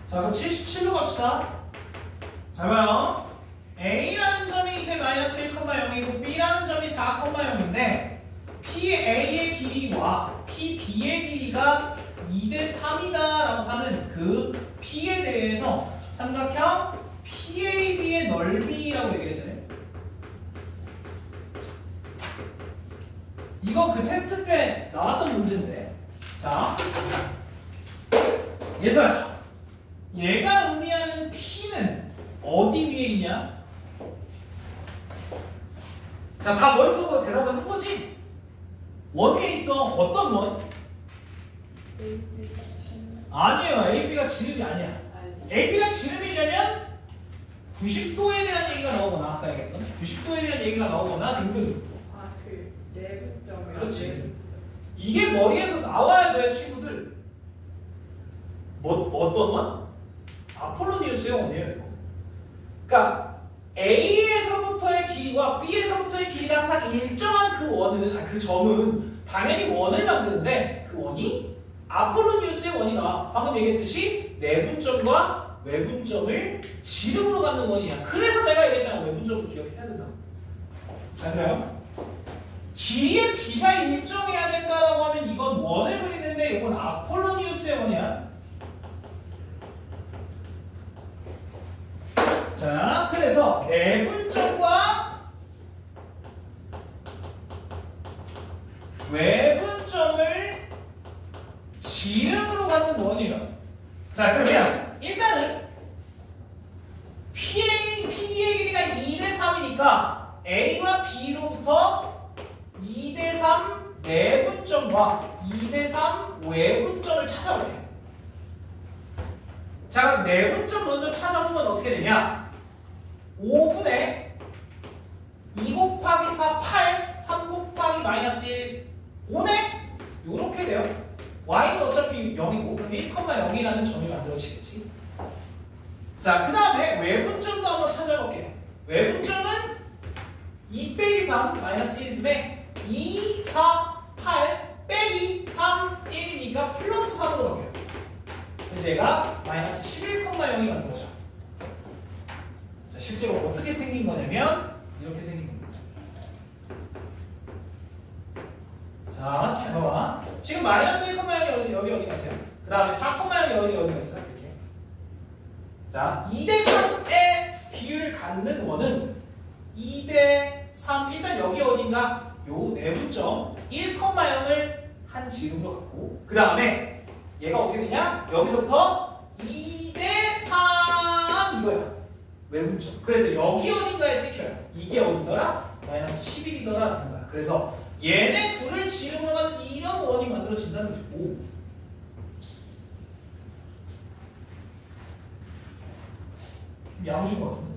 자, 그럼 77로 갑시다. 잘 봐요. A라는 점이 이제 마이너스 1,0이고 B라는 점이 4,0인데 PA의 길이와 PB의 길이가 2대 3이다라고 하는 그 P에 대해서 삼각형 PAB의 넓이라고 얘기를 했잖아요. 이거 그 테스트 때 나왔던 문제인데, 자, 예서야, 얘가 의미하는 P는 어디 위에 있냐? 자, 다 머릿속으로 대답을 한 거지? 원 위에 있어. 어떤 원? 아니에요. AB가 지름이 아니야. AB가 지름이려면 90도에 대한 얘기가 나오거나, 아까 얘기했던 90도에 대한 얘기가 나오거나 등등. 그 내분점. 그렇지. 이게 머리에서 나와야 될 친구들. 어떤 원? 아폴로니우스의 원이에요, 이거. 그러니까 A에서부터의 길이와 B에서부터의 길이가 항상 일정한 그 원은, 그 점은 당연히 원을 만드는데 그 원이 아폴로니우스의 원이 나와. 방금 얘기했듯이 내분점과 외분점을 지름으로 갖는 원이야. 그래서 내가 얘기했잖아. 외분점을 기억해야 된다고. 자, 그래요? 길이의 B가 일정해야 된다라고 하면 이건 원을 그리는데 이건 아폴로니우스의 원이야. 자, 그래서 내분점과 외분점을 지름으로 갖는 원이에요. 자, 그러면 일단은 PB의 길이가 2대 3이니까 A와 B로부터 2대 3 내분점과 2대 3 외분점을 찾아볼게요. 자, 그럼 내분점 먼저 찾아보면 어떻게 되냐? 5분의 2 곱하기 4, 8, 3 곱하기 마이너스 1, 5네? 요렇게 돼요. y는 어차피 0이고 그럼 1,0이라는 점이 만들어지겠지. 자, 그 다음에 외분점도 한번 찾아볼게요. 외분점은 2 빼기 3, 마이너스 1인데 2, 4, 8 빼기 3, 1이니까 플러스 3으로 바뀌어요. 그래서 얘가 마이너스 11,0이 만들어져. 자, 실제로 어떻게 생긴 거냐면 이렇게 생긴 겁니다. 자, 잘 봐봐. 지금 마이너스 1,0이 여기 어디가 있어요? 그 다음에 4,0이 여기 어디가 있어요? 이렇게. 자, 2대 3의 비율을 갖는 원은 2대 3, 일단 여기 어딘가 요 내분점 1,0을 한 지름으로 갖고 그 다음에 얘가 어떻게 되냐? 여기서부터 2대 3 이거야. 외분점. 그래서 여기 어딘가에 찍혀요. 이게 어디더라? 마이너스 11이더라 라는 거야. 그래서 얘네 둘을 지름으로 가는 이런 원이 만들어진다는 거죠. 오. 야무진 것 같은데?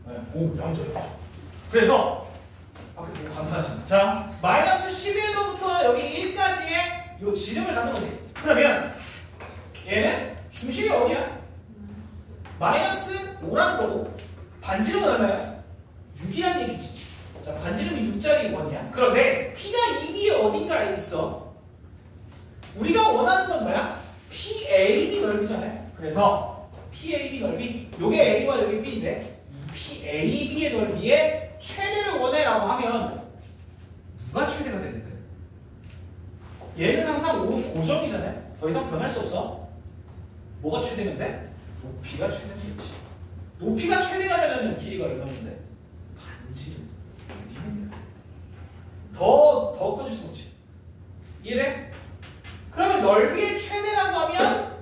네. 오, 야무져요. 그래서 아까 되게 감탄하시네. 자, 마이너스 11도부터 여기 1까지의 요 지름을 갖는 거지. 그러면 얘는 중심이 어디야? 마이너스 5라는 거고 반지름은 얼마야? 6이라는 얘기지. 자, 반지름이 6짜리 원이야. 그런데 P가 이 위에 어딘가에 있어. 우리가 원하는 건 뭐야? PAB 넓이잖아요. 그래서 PAB 넓이, 요게 A와 요게 B인데 이 PAB의 넓이의 최대를 원해라고 하면 누가 최대가 되는 거예요? 얘는 항상 O 고정이잖아요. 더 이상 변할 수 없어. 뭐가 최대인데? 높이가 최대인지. 높이가 최대가 되려면 길이가 얼마인데? 반지름. 더 커질 수 없지. 이해돼? 그러면 넓이의 최대라고 하면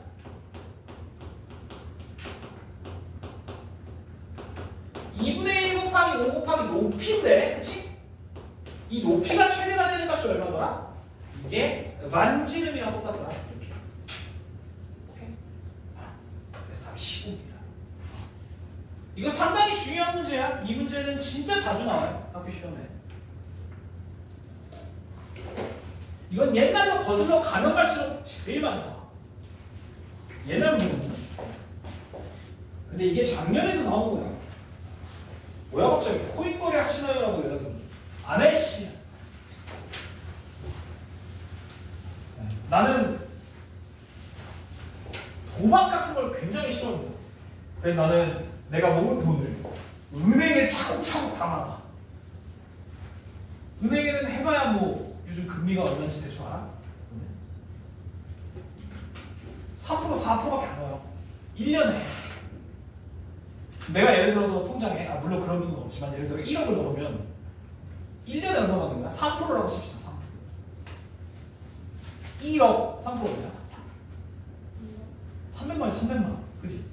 2분의 1 곱하기 5 곱하기 높이인데, 그치? 이 높이가 최대가 되는 값이 얼마더라? 이게 반지름이랑 똑같더라. 이렇게. 오케이? 그래서 답이 15입니다. 이거 상당히 중요한 문제야. 이 문제는 진짜 자주 나와요. 학교 시험에. 이건 옛날로 거슬러 가면 갈수록 제일 많이 나와. 옛날 문제는. 근데 이게 작년에도 나온 거야. 뭐야 갑자기 코인 거래 하시나요? 라고 연락이 안 해, 씨. 나는 도박 같은 걸 굉장히 싫어합니다. 그래서 나는 내가 모은 돈을 은행에 차곡차곡 담아놔. 은행에는 해봐야 뭐 요즘 금리가 얼마인지 대충 알아? 3% 4%밖에 안 나와요. 1년에. 내가 예를 들어서 통장에, 물론 그런 돈은 없지만 예를 들어 1억을 넣으면 1년에 얼마 받는 거야? 3%라고 칩시다. 3%. 1억 3%냐? 300만 원, 300만 원. 그치?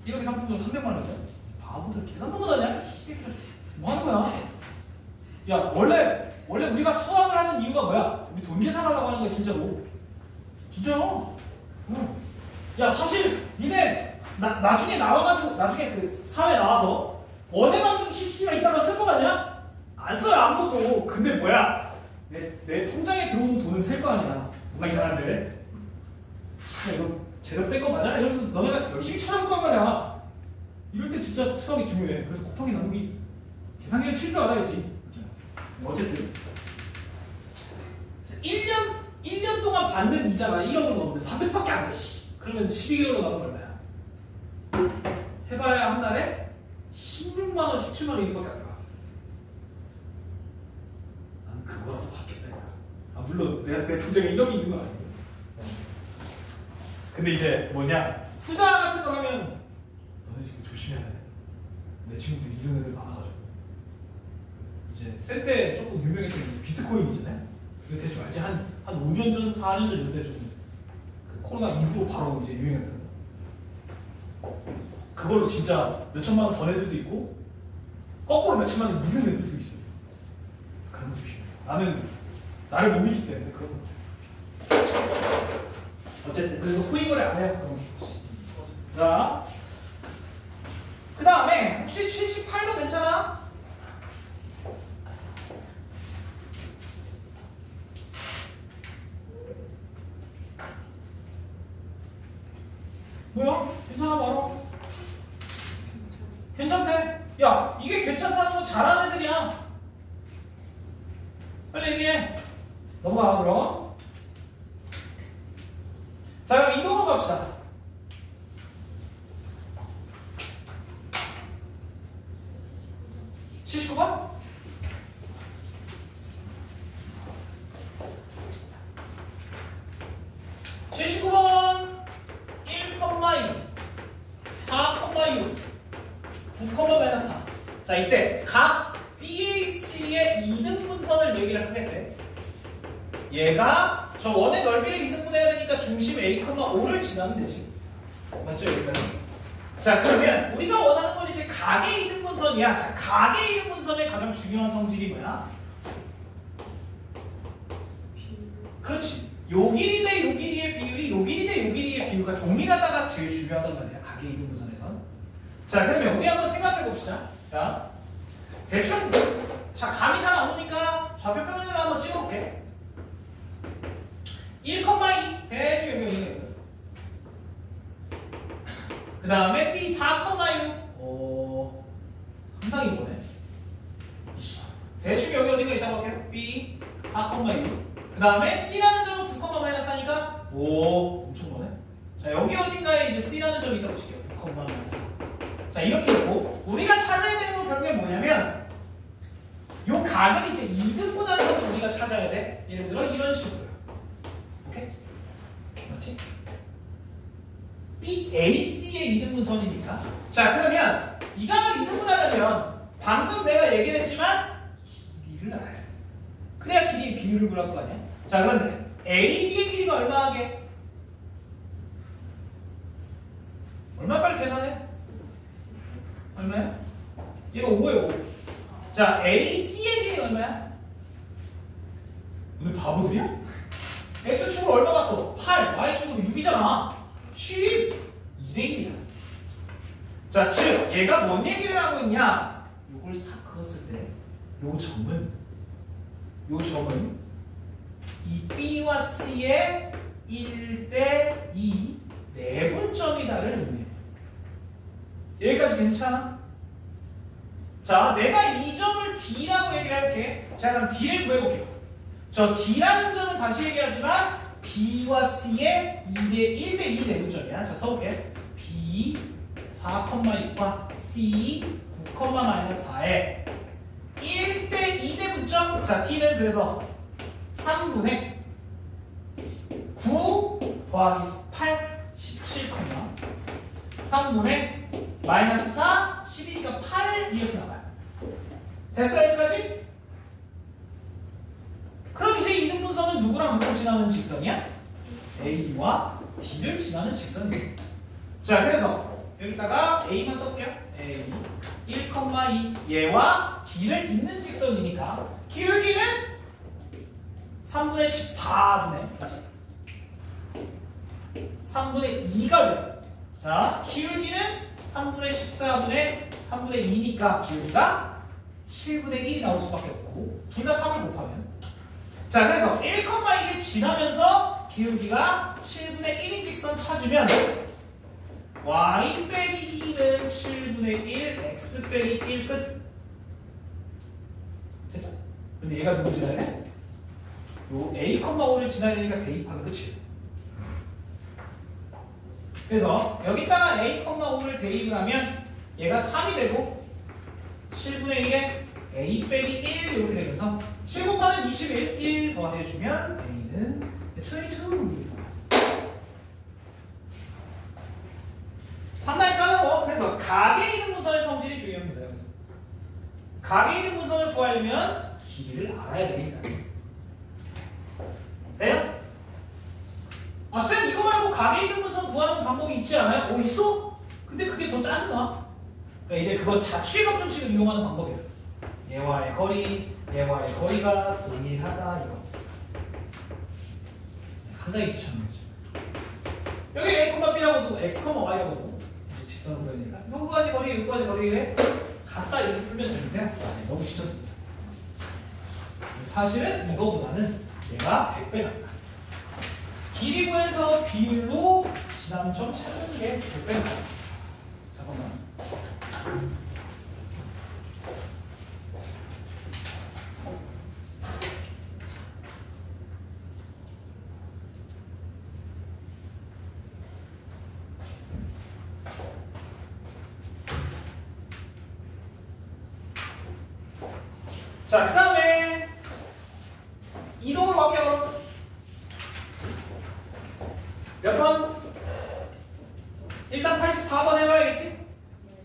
1억에 3%면 300만 원이죠? 바보들 계산 넘어다냐? 뭐 하는 거야? 야, 원래 우리가 수학을 하는 이유가 뭐야? 우리 돈 계산하려고 하는 거야, 진짜로. 진짜요? 응. 야, 사실 니네 나중에 나와가지고 나중에 그 사회 나와서 원예방정 실시가 있다고 쓸 거 같냐? 안 써요, 아무것도. 근데 뭐야? 내 통장에 들어오는 돈은 셀 거 아니야. 뭔가 이상한데. 이거 제대로 뗀 거 맞아? 이러면서 너네가 열심히 찾아볼 거 말이야. 이럴 때 진짜 수학이 중요해. 그래서 곱하기 나누기 계산기를 칠 줄 알아야지. 어쨌든 1년 동안 받는 이자가 1억을 넘으면 300밖에 안 돼. 그러면 12개월로 나오면 얼마야? 해봐야 한 달에 16만 원, 17만 원 이렇게밖에 안 나와. 나는 그거라도 받겠다. 물론 내 통장에 1억이 있는 건 아니고. 근데 이제 뭐냐? 투자 같은 거 하면 너네 지금 조심해야 돼. 내 친구들이 이런 애들 많아가지고. 이제 센 때 조금 유명했던 비트코인 있잖아요. 이거 대충 알지? 한 5년 전, 4년 전 이때 좀 그 코로나 이후로 바로 이제 유행했던 거. 그걸로 진짜 몇천만 원 번 애들도 있고 거꾸로 몇천만 원 잃는 애들도 있어요. 그런 거 조심해. 나는 나를 못 믿기 때문에 그런 거. 어쨌든 그래서 코인 거래 안 해요. 그런 거. 자, 그 다음에 혹시 78도 괜찮아? 뭐야? 괜찮아 바로? 괜찮대? 야, 이게 괜찮다는 거 잘하는 애들이야. 빨리 얘기해. 넘어가 그럼. 자, 그럼 이동으로 갑시다. (79번) (79번) 1,2 4,6 9,-4. 자, 이때 각 BAC의 이등분선을 얘기를 하겠대. 얘가 저 원의 넓이를 이등분해야 되니까 중심 A,5를 지나면 되지. 맞죠, 여기까지? 자, 그러면 우리가 원하는 건 이제 각의 이등분선이야. 자, 각의 이등분선의 가장 중요한 성질이 뭐야? 그렇지. 요 길이 대 요 길이의 비율이 요 길이 대 요 길이의 비율과 동일하다가 제일 중요하단 말이야. 각의 이등분선에선. 자, 그러면 우리 한번 생각해 봅시다. 자, 대충 자, 감이 잘 안 오니까 좌표 평면을 한번 찍어볼게. 1,2 대충 여기 있는 거. 그 다음에 B 4,6. 상당히 보네. 대충 여기 어디가 있다고 할게요. B 4,6. 그 다음에 C라는 점은 9,-4니까 오, 엄청 보네. 자, 여기 어딘가에 이제 C라는 점이 있다고 칠게요. 9,-4. 자, 이렇게 있고 우리가 찾아야 되는 건 결국에 뭐냐면 요 각을 이제 2등분하는 것도 우리가 찾아야 돼. 예를 들어 이런 식으로요. 이렇게. 맞지? BAC의 이등분선이니까. 자, 그러면 이 각을 이등분하려면 방금 내가 얘기를 했지만 길이를 알아야 돼. 그래야 길이의 비율을 구할 거 아니야? 자, 그런데 AB의 길이가 얼마 하게? 얼마 빨리 계산해? 얼마야? 얘가 5예요, 5. 자, AC의 길이가 얼마야? 너네 바보들이야? X축으로 얼마 갔어? 8, Y축으로 6이잖아. 10, 2대1이야. 자, 즉 얘가 뭔 얘기를 하고 있냐? 요걸 싹 그었을 때 요 점은 이 B와 C의 1대2 내분점이다를 의미해. 여기까지 괜찮아? 자, 내가 이 점을 D라고 얘기를 할게. 자, 그럼 D를 구해볼게요. 저 D라는 점은 다시 얘기하지만 B와 C의 1대2 내분점이야. 자, 써볼게. B 4,6과 C 9,-4에 1대2 내분점. 자, T는 그래서 3분의 9 더하기 8 17, 3분의 마이너스 4 11이니까 8 이렇게 나와요. 됐어 여기까지? 그럼 이제 이등분선은 누구랑 누구를 지나는 직선이야? A와 D를 지나는 직선이에요. 자, 그래서 여기다가 A만 써볼게요. A 1,2 얘와 D를 잇는 직선이니까 기울기는 3분의 14분의 맞지? 3분의 2가 돼요. 자, 기울기는 3분의 14분의 3분의 2니까 기울기가 7분의 1이 나올 수밖에 없고 둘 다 3을 곱하면 자, 그래서 1,2를 지나면서 기울기가 7분의 1인 직선 찾으면 y 빼기 2는 7분의 1 x 빼기 1 끝. 됐죠? 근데 얘가 누구 지나야 돼? 요 a,5를 지나야 되니까 대입하면 끝이에요. 그래서 여기다가 a,5를 대입을 하면 얘가 3이 되고 7분의 1에 a 빼기 1 이렇게 되면서 7 곱하면 21, 1 더해주면 a는 22. 상당히 까다로워. 그래서 각의 이등분선의 성질이 중요합니다. 그래서 각의 이등분선을 구하려면 길이를 알아야 되니까. 돼요? 아, 쌤 이거 말고 각의 이등분선 구하는 방법이 있지 않아요? 있어? 근데 그게 더 짜증나. 그러니까 이제 그거 자취의 법칙을 이용하는 방법이에요. 얘와의 거리가 동일하다 이거. 상당히 귀찮은 거지. 여기 A,B라고 두고 X,Y라고 두고 이제 직선을 구해야 되니까 요거까지 거리, 요거까지 거리에 갖다 이렇게 풀면 되는데 너무 귀찮습니다. 사실은 이거보다는 얘가 100배 낫다. 길이 구해서 비율로 지나는 점 찾는 게 100배 낫다. 잠깐만. 자, 그 다음에 이동으로 할게요. 몇 번? 일단 84번 해봐야겠지?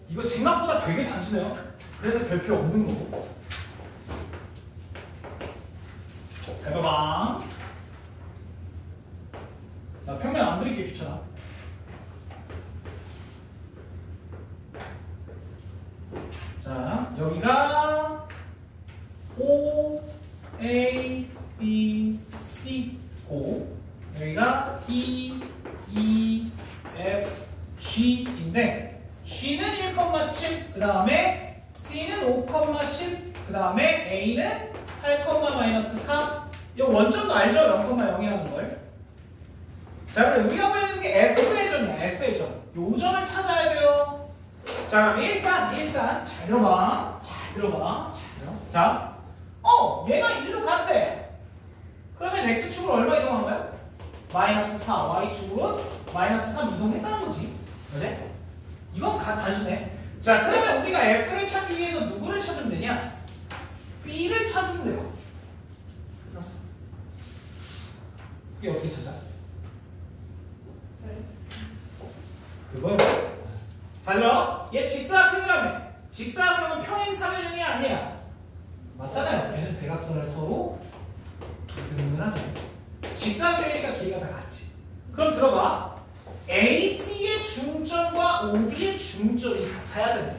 이거 생각보다 되게 단순해요. 그래서 별표 없는 거고. 해봐봐. 자, 평면 안 그릴게 귀찮아. 자, 여기가 O, A, B, C고 여기가 D, E, F, G인데 G는 1,7 그 다음에 C는 5,10 그 다음에 A는 8,-4 이 원점도 알죠? 0,0이라는 걸. 자, 그래서 우리가 보이는 게 F의 점이야. F의 점. 요 점을 찾아야 돼요. 자, 그럼 일단 잘 들어봐. 자, 얘가 1로 간대. 그러면 X축으로 얼마 이동한 거야? 마이너스 4, Y축으로 마이너스 3 이동했다는 거지. 그지? 이건 단순해. 자, 그러면 우리가 F를 찾기 위해서 누구를 찾으면 되냐? B를 찾으면 돼요. 끝났어. 이게 어떻게 찾아? 네. 그거요. 잘 들어. 얘 직사각형이라며. 직사각형은 평행사변형이 아니야. 맞잖아요. 걔는 대각선을 서로 등분을 하죠. 직사각형이니까 길이가 다 같지. 그럼 들어봐. AC의 중점과 OB의 중점이 같아야 된다.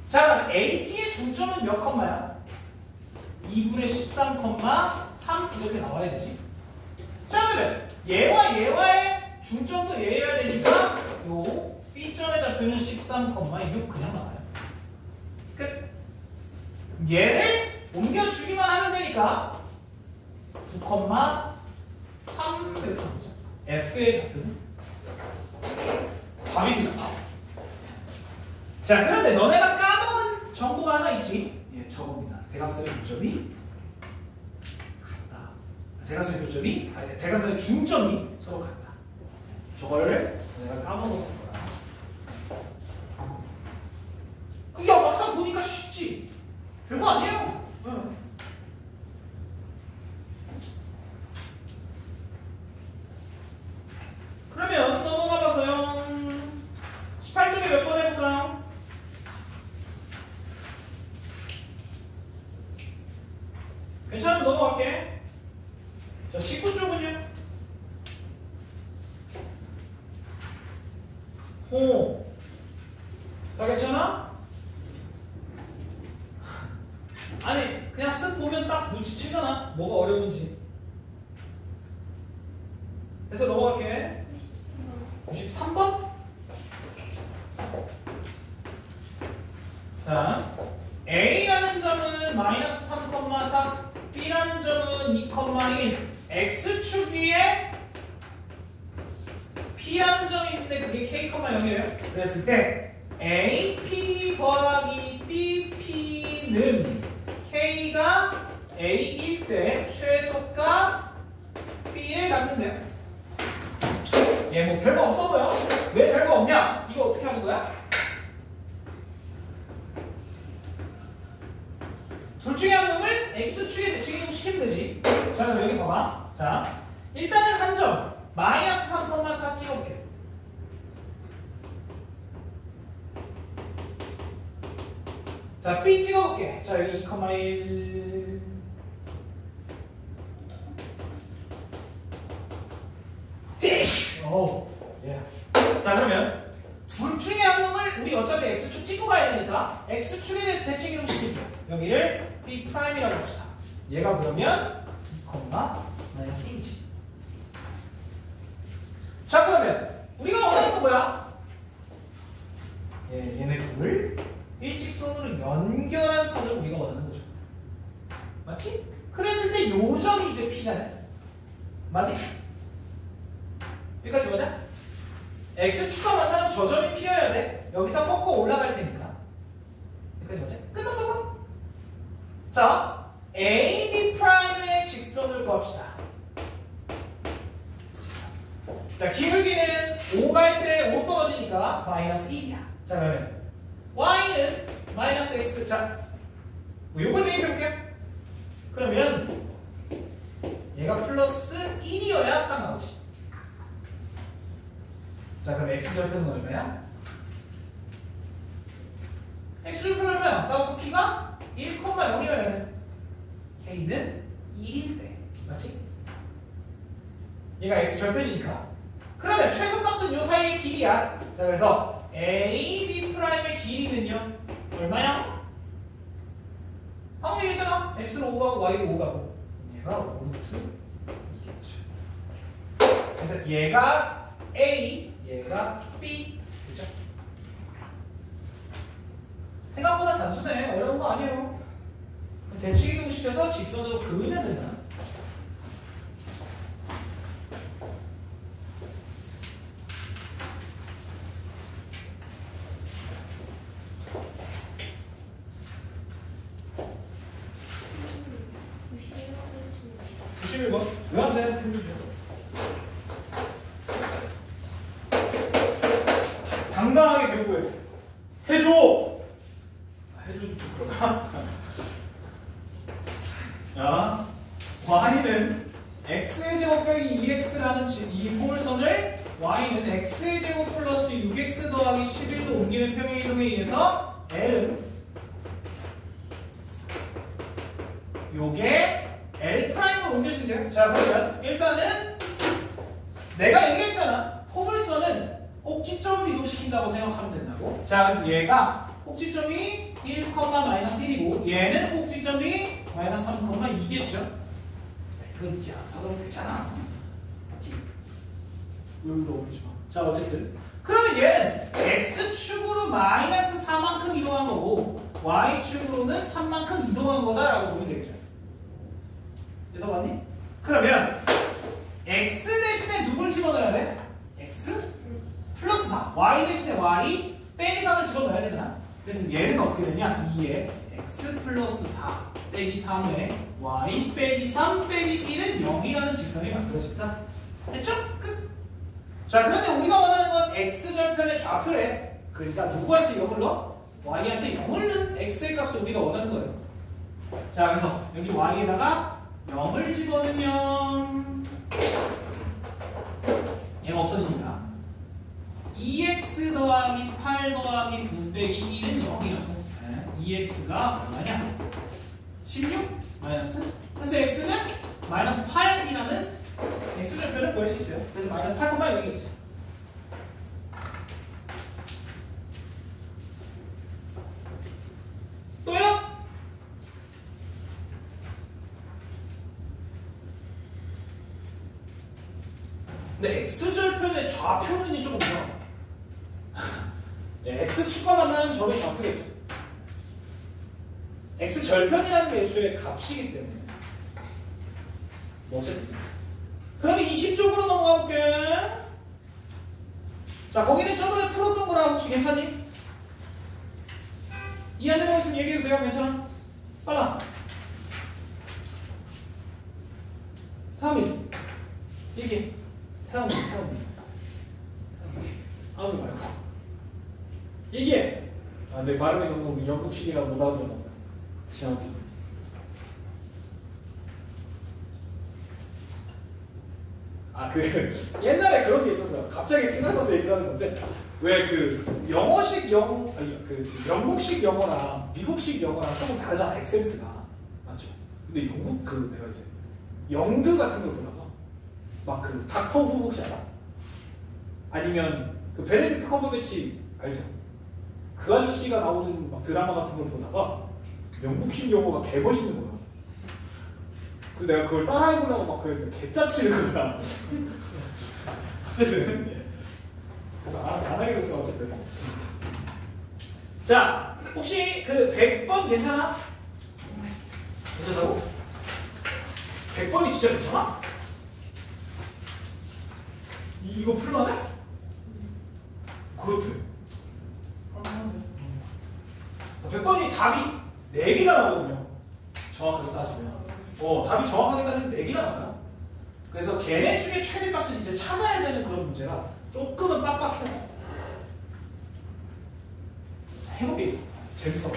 자, 그럼 AC의 중점은 몇 컴마야? 2분의 13,3 이렇게 나와야 되지. 자, 그러면 얘와 얘와의 중점도 얘여야 되니까 요 B점의 좌표는 13,6 그냥 나와요. 끝. 얘를 옮겨주기만 하면 되니까 9,3 이렇게 나오죠. F의 좌표는 답입니다. 답. 자, 그런데 너네가 까먹은 정보가 하나 있지? 예, 저겁니다. 대각선의 교점이 같다. 대각선의 교점이, 아니, 대각선의 중점이 서로 같다. 저걸 내가 까먹었을 거야. 그게 막상 보니까 쉽지. 별거 아니에요. 응. 그러면 넘어가 봐서요. 18쪽에 몇 번 해볼까요? 괜찮으면 넘어갈게. 자, 19쪽은요? 호. 자, 괜찮아? 아니, 그냥 쓱 보면 딱 눈치채잖아. 뭐가 어려운지. 그래서 넘어갈게. 93번? 자, A라는 점은 마이너스 3,4, B라는 점은 2,1, X축 위에 P라는 점이 있는데 그게 K,0이에요. 그랬을 때 AP 더하기 BP는 K가 A일 때 최소가 B를 갖는데요. 얘 뭐 별거 없어 보여? 왜 별거 없냐? 이거 어떻게 하는 거야? 둘 중에 한 놈을 X축에 대칭 시키면 되지. 자, 그럼 여기 봐봐. 자, 일단은 한 점 마이너스 3,4 찍어볼게. 자, B 찍어볼게. 자, 여기 2,1 오, 예. 자, 그러면 둘 중에 한 놈을 우리 어차피 X축 찍고 가야 되니까 X축에 대해서 대칭 이동 시킬게요. 여기를 B'이라고 합시다. 얘가 그러면 2,-1이지. 자, 그러면 우리가 원하는 건 뭐야? 예, 얘네 둘을 일직선으로 연결한 선을 우리가 원하는 거죠. 맞지? 그랬을 때 요 점이 이제 P잖아. 맞니? 여기까지 보자. X축과 만나는 저 점이 P여야 돼. 여기서 꺾고 올라갈 테니까. 여기까지 보자. 끝났어, 그럼? 자, AB'의 직선을 구합시다. 자, 기울기는 5 갈 때 5 떨어지니까 마이너스 1이야. 자, 그러면 Y는 마이너스 X. 자, 뭐 요걸 대입해볼게요. 그러면 얘가 플러스 1이어야 딱 나오지. 자, 그럼 X절편은 얼마야? X절편은 얼마야? 따라서 P가 1,0이어야 돼. K는 1일 때. 맞지? 얘가 X절편이니까. 그러면 최소값은 요 사이의 길이야. 자, 그래서 AB'의 길이는요? 얼마야? 방금 얘기했잖아. X로 5 가고 Y로 5 가고. 얘가 루트 2겠죠. 그래서 얘가 A, 얘가 B. 그죠? 생각보다 단순해. 어려운 거 아니에요. 대칭 이동시켜서 직선으로 그으면 된다. 왜 안 돼? 해주죠. 당당하게 요구해. 해줘! 해줘도 좀 그런가? 자, Y는 x의 제곱 빼기 2x라는 이 포물선을 y는 x의 제곱 플러스 6x 더하기 11로 옮기는 평행이동에 의해서 l은 요게 L'으로 옮겨진대요. 자, 그러면 일단은 내가 얘기했잖아. 포물선은 꼭지점을 이동시킨다고 생각하면 된다고. 자, 그래서 얘가 꼭지점이 1,-1이고 얘는 꼭지점이 -3,2겠죠. 그건 이제 암사도록 되잖아. 맞지? 여기로 오르지 마. 자, 어쨌든 그러면 얘는 x축으로 -4만큼 이동한 거고 y축으로는 3만큼 이동한 거다라고 보면 되겠죠. 그래서 봤니? 그러면 x 대신에 누굴 집어넣어야 돼? x 플러스 4. y 대신에 y 빼기 3을 집어넣어야 되잖아. 그래서 얘는 어떻게 되냐? 2에 x 플러스 4 빼기 3에 y 빼기 3 빼기 1은 0이라는 직선이 만들어진다. 됐죠? 끝. 자, 그런데 우리가 원하는 건 x절편의 좌표래. 그러니까 누구한테 0을 넣어? y한테 0을 넣은 x의 값을 우리가 원하는 거예요. 자, 그래서 여기 y에다가 0을 집어넣으면 얘가 없어지니까 2x 더하기 8 더하기 9 빼기 1은 0이라서 2x가 얼마냐? 16? 마이너스? 그래서 x는 마이너스 8이라는 x절편을 구할 수 있어요. 그래서 마이너스 8,6이겠죠. 또요? 근데 x절편의 좌표는이 조금 이상해. 네, x축과 만나는 점의 좌표겠죠. x절편이라는 게 애초에 값이기 때문에. 뭐 어쨌든. 그러면 20쪽으로 넘어가 볼게. 자, 거기는 저번에 풀었던 거랑 혹시 괜찮니? 이해하지 않으면 얘기해도 돼요? 괜찮아? 빨라. 3일. 얘기해. 태양이. 아무 말고. 얘기해. 아, 내 발음이 너무 영국식이라 못 알아들었나 보다. 시험부터. 아, 옛날에 그런 게 있었어요. 갑자기 생각나서 얘기하는 건데, 왜 영어식 영국식 영어랑 미국식 영어랑 조금 다르잖아, 액센트가. 맞죠? 근데 영국 내가 이제 영드 같은 걸 보다가, 막 닥터 후 혹시 알아? 아니면 베네딕트 컴버배치 알죠? 그 아저씨가 나오는 막 드라마 같은 걸 보다가 영국식 영어가 개멋있는 거야. 그래서 내가 그걸 따라해보려고 막 개짜치는 거야. 어쨌든 그래서 안 하게 됐어. 어쨌든. 자, 혹시 100번 괜찮아? 괜찮다고? 100번이 진짜 괜찮아? 이거 풀만해? 그렇대. 100번이 답이 4개가 나오거든요. 정확하게 따지면. 답이 정확하게 따지면 4개가 나와요. 그래서 걔네 중에 최대값을 이제 찾아야 되는 그런 문제라 조금은 빡빡해요. 해볼게. 재밌어.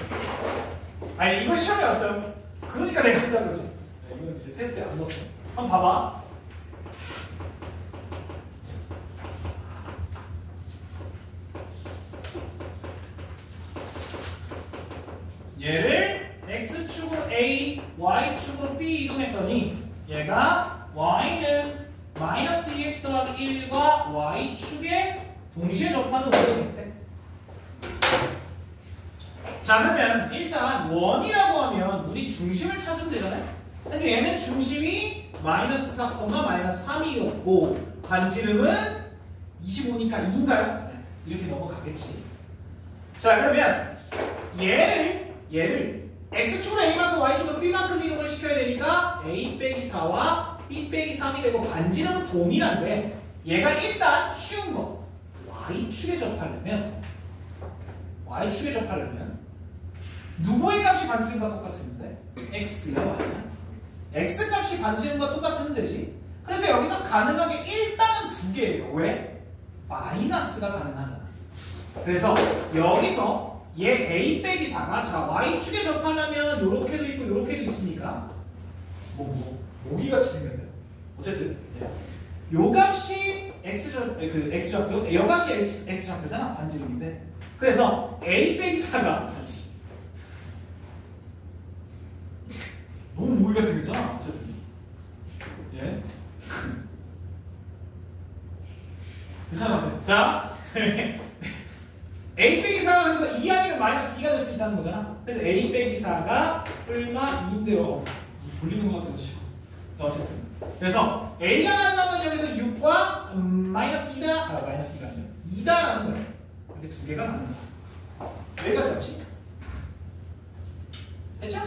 아니, 이거 시험에 왔어요. 그러니까 내가 한다 그러지. 이건 이제 테스트에 안 넣었어. 한번 봐봐. 얘를 x축으로 A, y축으로 B 이동했더니 얘가 y는 마이너스 2x 더하기 1과 y축에 동시에 접하는 원이겠대. 자, 그러면 일단 원이라고 하면 우리 중심을 찾으면 되잖아요. 그래서 얘는 중심이 마이너스 4, 마이너스 3이었고 반지름은 25니까 2인가요? 네, 이렇게 넘어가겠지. 자, 그러면 얘를 x축으로 a만큼 y축으로 b만큼 이동을 시켜야 되니까 a 빼기 4와 b 빼기 3이 되고 반지름은 동일한데 얘가 일단 쉬운 거 y축에 접하려면 누구의 값이 반지름과 똑같은데? x야 y야? x 값이 반지름과 똑같은 데지. 그래서 여기서 가능하게 일단은 2개예요. 왜? 마이너스가 가능하잖아. 그래서 여기서 얘 a 빼기 4가 자 y축에 접하려면 요렇게도 있고 요렇게도 있으니까 모기같이 생겼네. 어쨌든 요 값이 x좌표, 요 값이 x좌표잖아. 반지름인데. 그래서 a 빼기 4가 너무 모의가 생겼잖아. 어쨌든 예. 괜찮은 것 같아. 자 a 빼기 4가 그래서 2 아니면 마이너스 2가 될 수 있다는 거잖아. 그래서 a 빼기 4가 얼마 2인데요. 불리는 것 같아서. 자 어쨌든 그래서 a가 나가면 여기서 6과 마이너스 2다 마이너스 2가 아니라 2다라는 거예요. 이렇게 두 개가 나는 거야. 여기까지 맞지? 됐죠?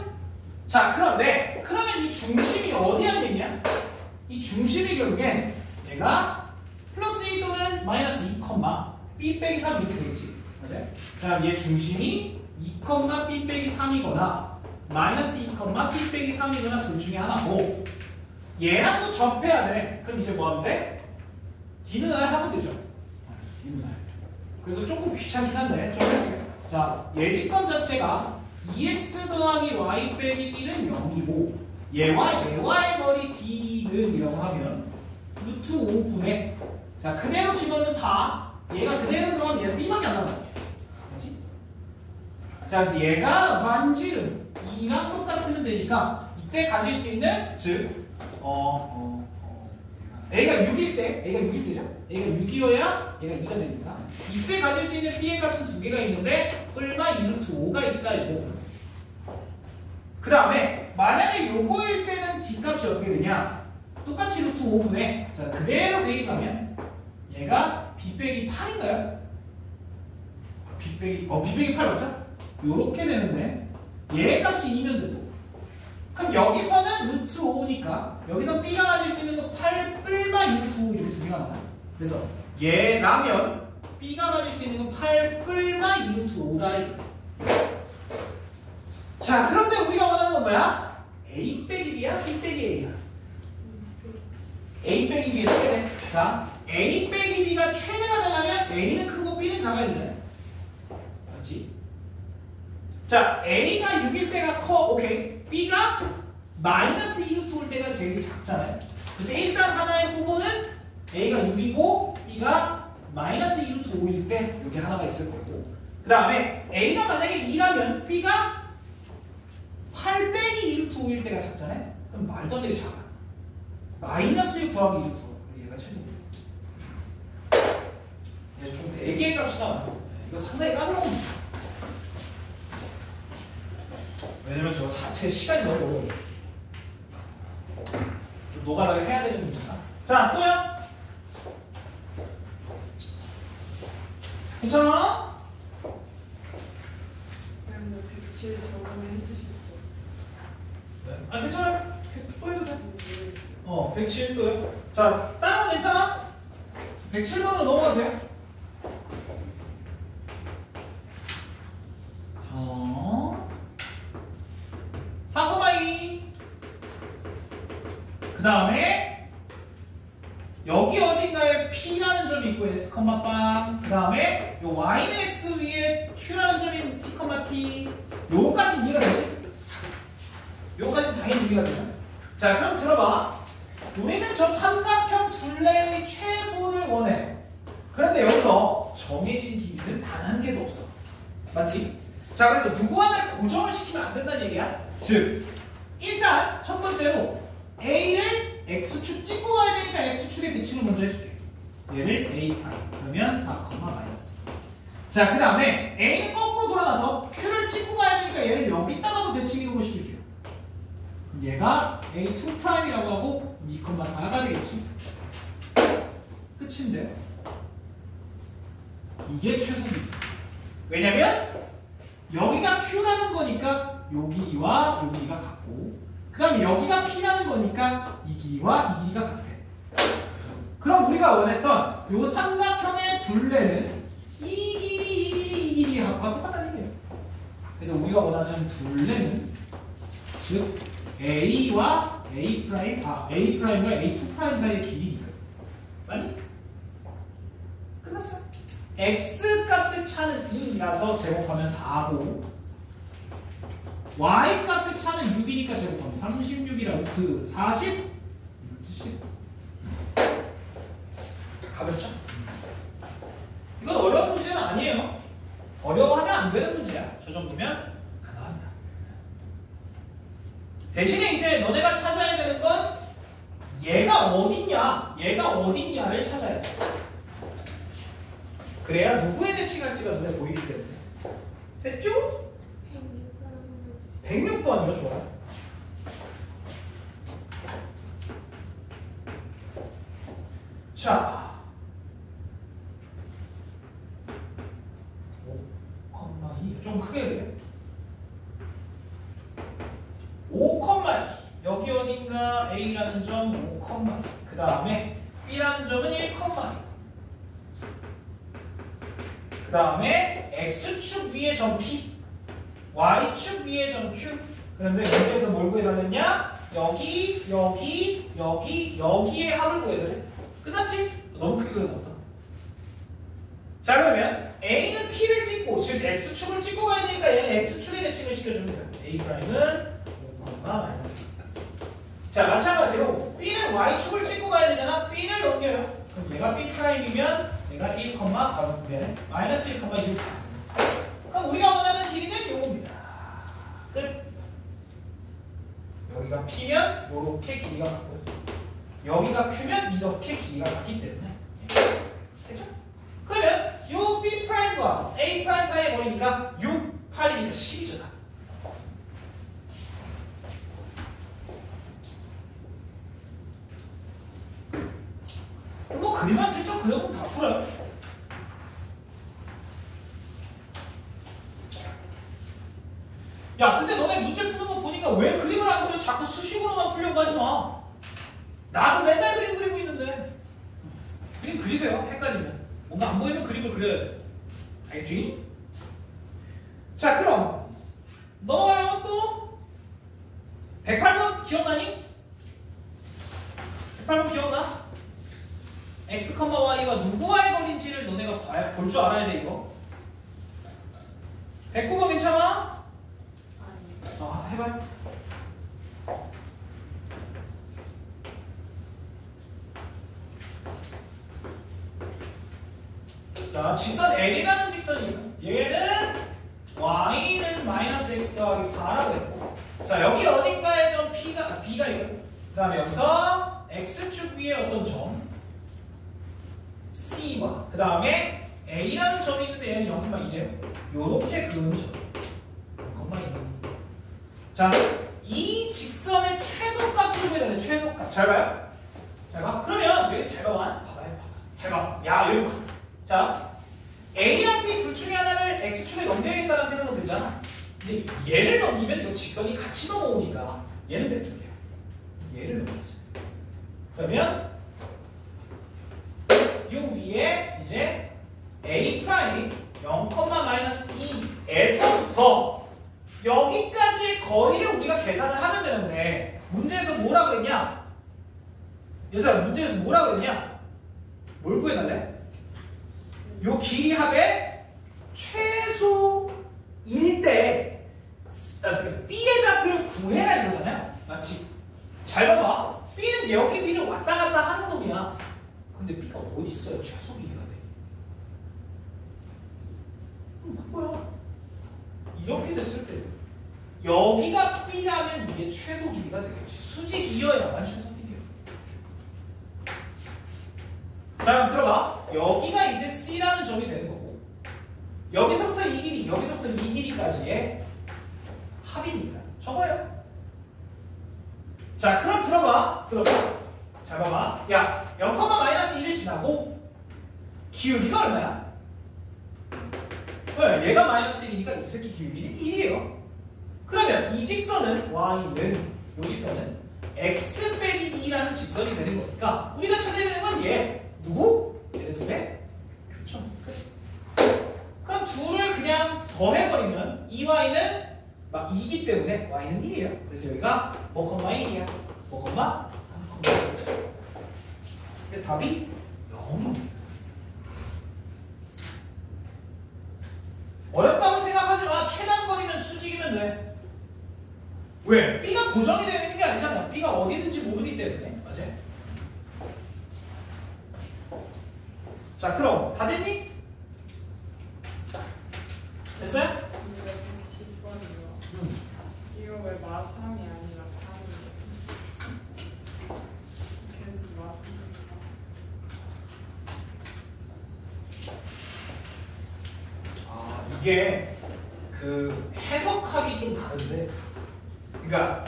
자 그런데 그러면 이 중심이 어디란 얘기야? 이 중심이 결국엔 얘가 플러스 2 또는 마이너스 2, b 빼기 3 이렇게 되겠지. 맞아요? 그럼 얘 중심이 2, b 빼기 3이거나 마이너스 2, b 빼기 3이거나 둘 중에 하나고 얘랑도 접해야 돼. 그럼 이제 뭐 하면 돼? D는 R 하면 되죠. D는 R. 그래서 조금 귀찮긴 한데 좀 해볼게요. 자, 예직선 자체가 2x 더하기 y 빼기 1은 0이고 얘와의 거리 D는 이라고 하면 루트 5분의 자 그대로 집어넣으면 4 얘가 그대로 들어가면 얘는 B밖에 안 나와요. 그렇지? 자 그래서 얘가 반지름 2랑 똑같으면 되니까 이때 가질 수 있는 즉 A가 6일 때, A가 6일 때죠. A가 6이어야 얘가 2가 되니까 이때 가질 수 있는 B의 값은 두 개가 있는데 얼마 2루트 5가 있다 이거. 그 다음에 만약에 요거일 때는 D 값이 어떻게 되냐? 똑같이 루트 5분의 자 그대로 대입하면 얘가 B 빼기 8인가요? B 빼기 8 맞죠? 요렇게 되는데 얘 값이 2면 돼도 그럼 여기서는 루트 5니까 여기서 B가 가질 수 있는 거 8 뿔마 2루트 5 이렇게 두 개가 나와요. 그래서 얘라면 B가 가질 수 있는 건 8 뿔마 2루트 5다. 자 그런데 우리가 원하는 건 뭐야? A 빼기 B야? B 빼기 A야? A 빼기 B의 최대. 자 A 빼기 B가 최대가 되려면 A는 크고 B는 작아야 되잖아요. 맞지? 자 A가 6일 때가 커. 오케이. B가 마이너스 2루트 올 때가 제일 작잖아요. 그래서 일단 하나의 후보는 A가 6이고 B가 마이너스 2루트 5일 때 여기 하나가 있을 거고 그 다음에 A가 만약에 2라면 B가 8 빼기 2루트 5일 때가 작잖아요. 그럼 말도 안 되게 작아. 마이너스 6 더하기 2루트 5 얘가 최고입니다. 총 4개의 값이 나와요. 이거 상당히 까다로웁니다. 왜냐면 저 자체 시간이 너무 좀 노가다를 해야 되는 문제다. 자, 또요? 괜찮아? 쌤, 107 저번에 해주실 거. 네. 아, 괜찮아요. 또 해도 돼. 107 또요? 자, 다른 거 괜찮아? 107번으로 넘어가도 돼요? 4,2 그 다음에 여기 어딘가에 P라는 점이 있고 S, 빵 그 다음에 요 Y는 X 위에 Q라는 점이 있고 T, T 요거까지 이해가 되지? 요거까지 당연히 이해가 되죠? 자 그럼 들어봐 우리는 저 삼각형 둘레의 최소를 원해. 그런데 여기서 정해진 길이는 단 한 개도 없어. 맞지? 자 그래서 누구 하나를 고정을 시키면 안 된다는 얘기야. 즉 일단 첫 번째로 A를 X축 찍고 가야 되니까 X축의 대칭을 먼저 해줄게. 얘를 A' 그러면 4, 마이너스. 자 그 다음에 A는 거꾸로 돌아가서 Q를 찍고 가야 되니까 얘를 여기다가도 대칭 이동을 시킬게요. 그럼 얘가 A2'이라고 하고 2,4가 되겠지. 끝인데 이게 최소입니다. 왜냐면 여기가 Q라는 거니까 요 길이와 요 길이가 같고 그 다음에 여기가 P라는 거니까 이 길이와 이 길이가 같아. 그럼 우리가 원했던 요 삼각형의 둘레는 이 길이하고 똑같다는 얘기예요. 그래서 우리가 원하는 둘레는 즉 A와 A'과 A2' 사이의 길이니까. 맞니? 끝났어요. X 값의 차는 2라서 제곱하면 4고 Y 값의 차는 6이니까 제곱하면 36이라 루트 40? 루트 10? 가볍죠? 이건 어려운 문제는 아니에요. 어려워하면 안 되는 문제야. 저 정도면 가능합니다. 대신에 이제 너네가 찾아야 되는 건 얘가 어딨냐를 찾아야 돼. 그래야 누구의 대칭할지가 눈에 보이기 때문에. 됐죠? 106번이요. 좋아요. 자, 5,2 좀 크게 그래요. 5,2 여기 어딘가 A라는 점 5,2 그 다음에 B라는 점은 1,2 그 다음에 X축 위에 점 P Y축 위에 점 Q. 그런데 문제에서 뭘 구해달랬냐? 여기에 합을 구해야 돼. 끝났지? 너무 크게 그려놨다. 자, 그러면 A는 P를 찍고 즉 X축을 찍고 가야 되니까 얘는 X축의 대칭을 시켜주면 돼요. A'는 5, 마이너스. 자, 마찬가지로 B는 Y축을 찍고 가야 되잖아. B를 넘겨요. 그럼 얘가 B'이면 얘가 1, 마이너스 1, 6. 그럼 우리가 원하는 길이는 요겁니다. 끝. 여기가 P면 이렇게 길이가 같고요. 여기가 Q면 이렇게 길이가 같기 때문에. 됐죠? 그러면 요 B'과 A' 사이의 거리니까 6, 8이니까 12죠. 뭐 그림만 슬쩍 그려보면 다 풀어요. 야, 근데 너네 문제 푸는 거 보니까 왜 그림을 안 그려? 자꾸 수식으로만 풀려고 하지 마. 나도 맨날 그림 그리고 있는데. 그림 그리세요. 헷갈리면. 뭔가 안 보이면 그림을 그려야 돼. 알겠지? 자, 그럼 넘어가요. 또 108번 기억나니? 108번 기억나? X, Y가 누구와의 거리인지를 너네가 볼 줄 알아야 돼, 이거. 109번 괜찮아? 해봐요. 자, 직선 L이라는 직선이에요. 얘는 Y는 마이너스 X 더하기 4라고 했고, 자, 여기 어딘가에 점 B가 있고, 그 다음에 여기서 X축 위에 어떤 점 C와 그 다음에 A라는 점이 있는데 얘는 0,2래요. 요렇게 그은 점 0,2. 자, 이 직선의 최소값을 구해야 돼. 최소값. 잘 봐요. 잘 봐. 그러면 여기서 잘 봐봐. 잘 봐. 야, 여기 봐. 자, A랑 B 둘 중에 하나를 X축에 넘겨야겠다는 생각은 들잖아. 근데 얘를 넘기면 이 직선이 같이 넘어오니까 얘는 냅둘게요. 얘를 넘기자. 그러면 요 위에 이제 A' 0,-2에서부터 여기까지의 거리를 우리가 계산을 하면 되는데, 문제에서 뭐라 그랬냐? 얘들아, 문제에서 뭐라 그랬냐? 뭘 구해달래? 요 길이 합의 최소일 때 B의 좌표를 구해라 이거잖아요. 맞지? 잘 봐봐. B는 여기 위를 왔다 갔다 하는 놈이야. 근데 B가 어디 있어요? 최소 길이가 돼. 그거야. 이렇게 됐을 때 여기가 B라면 이게 최소 길이가 되겠지. 수직이어야만 최소 길이야. 자, 그럼 들어봐. 여기가 이제 C라는 점이 되는 거고, 여기서부터 이 길이, 여기서부터 이 길이까지의 합이니까 적어요. 자, 그럼 들어봐. 잘 봐봐. 야, 0,-1을 지나고 기울기가 얼마야? 네, 얘가 마이너스 1이니까 이 새끼 기울기는 1이에요. 그러면 이 직선은 Y는, 이 직선은 X 빼기 2라는 직선이 되는 거니까 우리가 찾아야 되는 건 얘. 누구? 얘네 둘의 교점. 그럼 둘을 그냥 더해버리면 이 Y는 막 2기 때문에 Y는 1이에요. 그래서 여기가 5,1이야. 5,3,1. 그래서 답이 0입니다. 어렵다고 생각하지 마. 최단 거리는 수직이면 돼. 왜? B가 고정이 되어 있는 게 아니잖아. B가 어디 있는지 모르기 때문에. 맞아? 자, 그럼 다 됐니? 됐어요? 이거 110번이요. 이거 왜 마3이 아니라 3이에요? 계속 마3. 아, 이게 그 해석하기 좀 다른데, 그러니까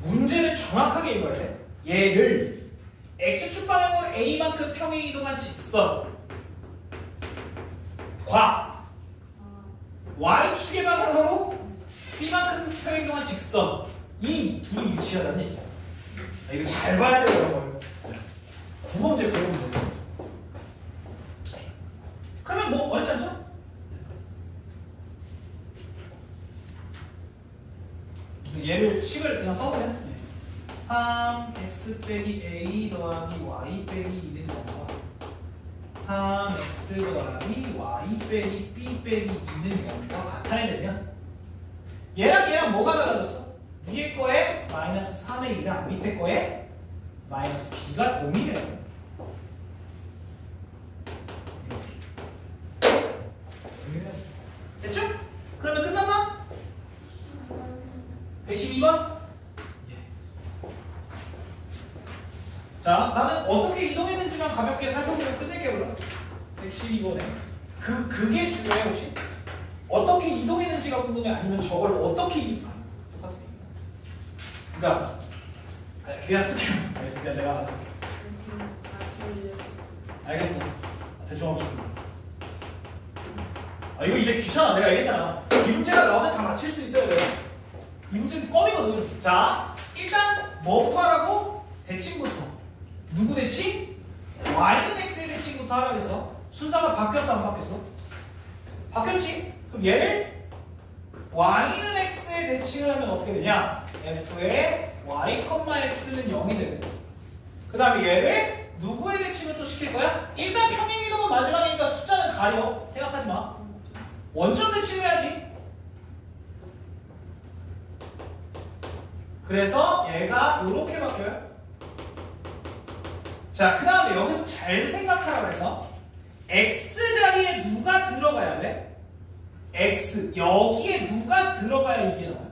문제를 정확하게 읽어야 돼. 얘를 x축 방향으로 a만큼 평행 이동한 직선 과 y축의 방향으로 b만큼 평행 이동한 직선, 이 둘이 일치하다는 얘기야. 이거 잘 봐야 돼요, 저걸. 구범제. 그러면 뭐 어렵지 않죠? 얘를 식을 그냥 써보면 3x 빼기 a 더하기 y 빼기 2는 0과 3x 더하기 y 빼기 b 빼기 2는 0과 같아야 되면 얘랑 뭐가 달라졌어? 위에 거에 마이너스 3의 2랑 밑에 거에 마이너스 b가 동일해요. 이렇게. 됐죠? 그러면 끝났나? 112번? 예. 자, 나는 어떻게 이동했는지만 가볍게 살펴보고 끝낼게요, 그럼. 112번에. 그게 중요해, 혹시? 어떻게 이동했는지가 궁금해? 아니면 저걸 어떻게 똑같은 얘기야. 그러니까, 그냥 쓸게요. 알겠어. 그냥 내가 알아서 쓸게. 알겠어. 대충 하고 싶은 거. 이거 이제 귀찮아. 내가 얘기했잖아. 이 문제가 나오면 다 맞힐 수 있어요, 내가. 이 문제는 껌이거든. 자, 일단 뭐부터 하라고? 대칭부터. 누구 대칭? y는 x의 대칭부터 하라고 했어. 순서가 바뀌었어, 안 바뀌었어? 바뀌었지? 그럼 얘를 y는 x의 대칭을 하면 어떻게 되냐? f의 y, x는 0이 되고, 그 다음에 얘를 누구의 대칭을 또 시킬 거야? 일단 평행이동은 마지막이니까 숫자는 가려. 생각하지 마. 원점 대칭을 해야지. 그래서 얘가 이렇게 바뀌어요. 자, 그 다음에 여기서 잘 생각하라고 해서 x 자리에 누가 들어가야 돼? x. 여기에 누가 들어가야 이게 나와요?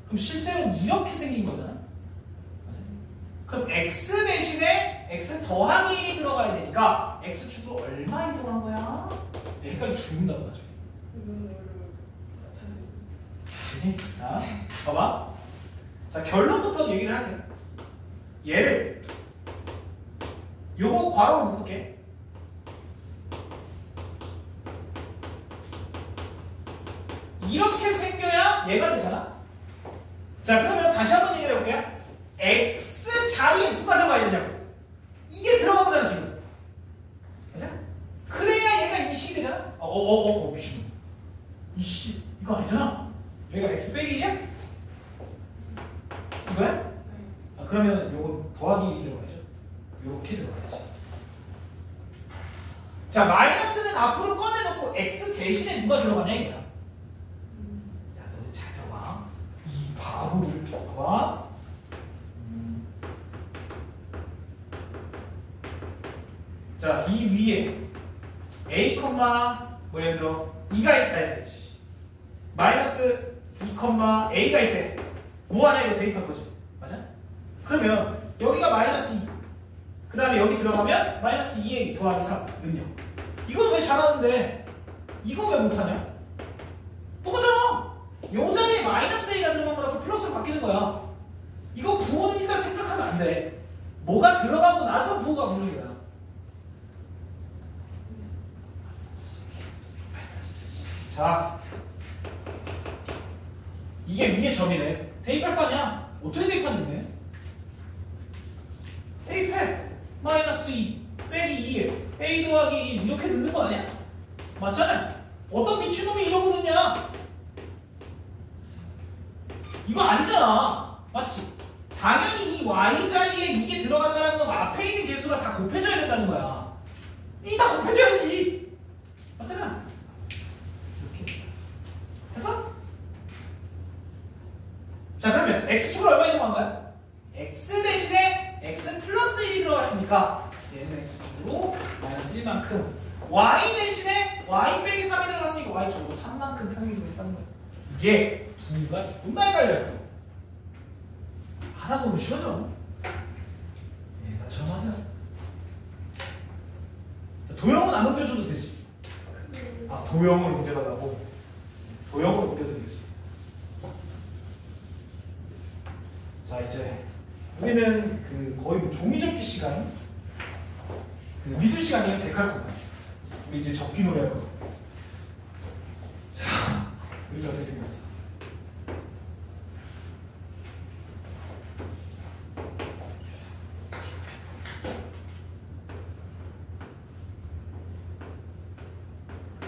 그럼 실제로는 이렇게 생긴 거잖아. 그럼 x 대신에 x 더하기 1이 들어가야 되니까 x축으로 얼마 이동한 거야? 헷갈려 죽는다고 나중에. 자, 봐봐. 자, 결론부터 얘기를 할게. 얘를 요거 괄호로 묶을게. 이렇게 생겨야 얘가 되잖아. 자, 그러면 다시 한번 얘기를 해볼게요. x 자리에 누가 들어가야 되냐고. 이게 들어간 거잖아 지금. 맞아? 그래야 얘가 이식이 되잖아. 미친. 이씨 이거 아니잖아. 얘가 x 빼기 1이야? 이거야? 그러면 요거 더하기 1이 들어가야죠. 요렇게 들어가야지. 자, 마이너스는 앞으로 꺼내놓고 x 대신에 누가 들어가냐 이거야. 야, 너네 잘 들어봐. 이 바보를 봐봐. 자, 이 위에 a, 뭐 예를 들어 2가 있다. 마이너스 2, a가 있대. 뭐 하냐 이거 대입할 거지. 맞아? 그러면 여기가 마이너스 2. 그 다음에 여기 들어가면 마이너스 2a 더하기 3 능력. 이건 왜 잘하는데 이거 왜 못하냐? 똑같잖아. 요 자리에 마이너스 a가 들어가면서 플러스로 바뀌는 거야. 이거 부호는 일단 생각하면 안 돼. 뭐가 들어가고 나서 부호가 붙는 거야. 자, 이게 위에 점이네. 대입할 거 아니야? 어떻게 대입하는데? 대입해. 마이너스 2 빼기 2에 a 더하기 2 이렇게 넣는 거 아니야? 맞잖아. 어떤 미친놈이 이러고 넣냐? 이거 아니잖아. 맞지? 당연히 이 y 자리에 이게 들어간다는 건 앞에 있는 개수가 다 곱해져야 된다는 거야. 이 다 곱해져야지. 맞잖아. 이렇게 됐어? 자, 그러면 x축을 얼마 이동한 거야? x 대신에 x 플러스 1이 들어갔으니까 얘는 x축으로 마이너스 1만큼 y 대신에 y 빼기 3이 들어갔으니까 y축으로 3만큼 평행이 되겠다는 거예요. 이게 부가 존나 헷갈려요. 하다 보면 쉬워져. 예, 나처럼 하세요. 도형은 안 옮겨줘도 되지. 아, 도형을 옮겨달라고? 도형을 옮겨드리겠습니다. 자, 이제 우리는 그 거의 뭐 종이 접기 시간, 그 미술 시간이에요. 데칼코마. 우리 이제 접기 놀이 할 거예요. 자, 여기 어떻게 생겼어?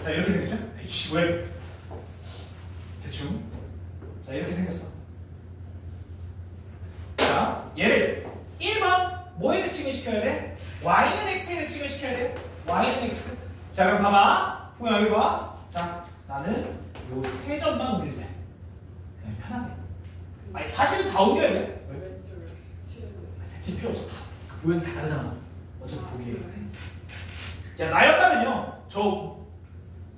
자, 이렇게 생겼죠? 에이씨, 왜? 대충. 자, 이렇게 생겼어. 자, 얘를 1번 뭐에 대칭을 시켜야 돼? y는 x에 대칭을 시켜야 돼. y는 x. 자, 그럼 봐봐. 보면 여기 봐. 자, 나는 요 세 점만 옮길래. 그냥 편하게. 아니, 사실은 다 옮겨야 돼. 왜? 왼쪽에 색칠. 색칠 필요 없어. 다. 그 모양이 다 다르잖아. 어차피 보기에. 야, 나였다면요. 저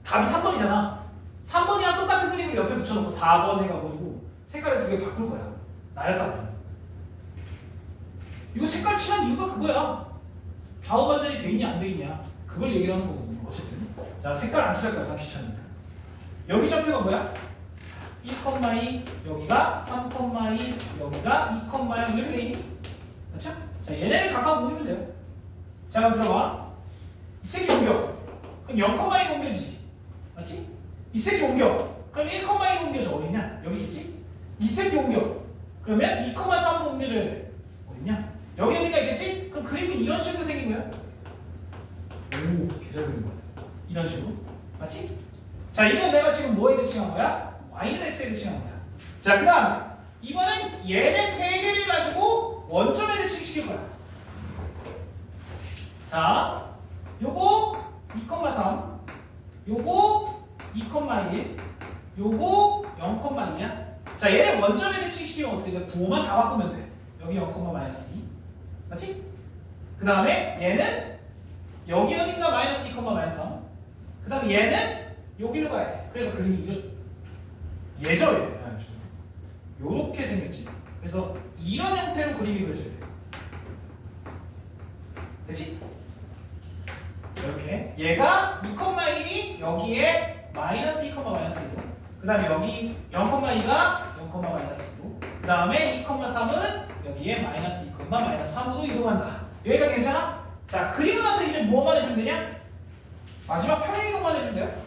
답이 3번이잖아. 3번이랑 똑같은 그림을 옆에 붙여놓고 4번 해가지고 색깔을 2개 바꿀 거야. 나였다면. 이거 색깔 칠한 이유가 그거야. 좌우 반전이 돼 있냐 안 돼 있냐 그걸 얘기하는 거거든요. 어쨌든 자, 색깔 안 칠할 거야. 난 귀찮으니까. 여기 좌표가 뭐야? 1,2 여기가 3,2 여기가 2,0 이렇게 돼 있니? 맞죠? 자, 얘네를 각각 옮기면 돼요. 자, 그럼 들어봐. 이 새끼 옮겨. 그럼 0,2가 옮겨지지. 맞지? 이 새끼 옮겨. 그럼 1,2가 옮겨져. 어딨냐? 여기 있지? 이 새끼 옮겨. 그러면 2,3으로 옮겨져야 돼. 어딨냐? 여기 어디가 있겠지? 그럼 그림이 이런 식으로 생긴 거야. 오, 개잘 그린 것 같아. 이런 식으로. 맞지? 자, 이건 내가 지금 뭐에 대칭한 거야? y는 x에 대칭한 거야. 자, 그 다음에 이번엔 얘네 세 개를 가지고 원점에 대칭시킬 거야. 자, 요거 2,3 요거 2,1 요거 0,2야. 자, 얘를 원점에 대칭시키면 어떻게 돼? 부호만 다 바꾸면 돼. 여기 0,-2 맞지? 그 다음에 얘는 여기 어딘가 마이너스 2,-3 그 다음에 얘는 여기로 가야 돼. 그래서 그림이 이런 예죠 얘. 요렇게 생겼지. 그래서 이런 형태로 그림이 그려져야 돼. 됐지? 이렇게 얘가 2,1이 여기에 마이너스 2, -1 그 다음에 여기 0,2가 0,-1로 그 다음에 2,3은 여기에 마이너스 2, -3으로 이동한다. 여기까지 괜찮아? 자, 그리고 나서 이제 뭐만 해주면 되냐? 마지막 평행 이동만 해주면 돼요.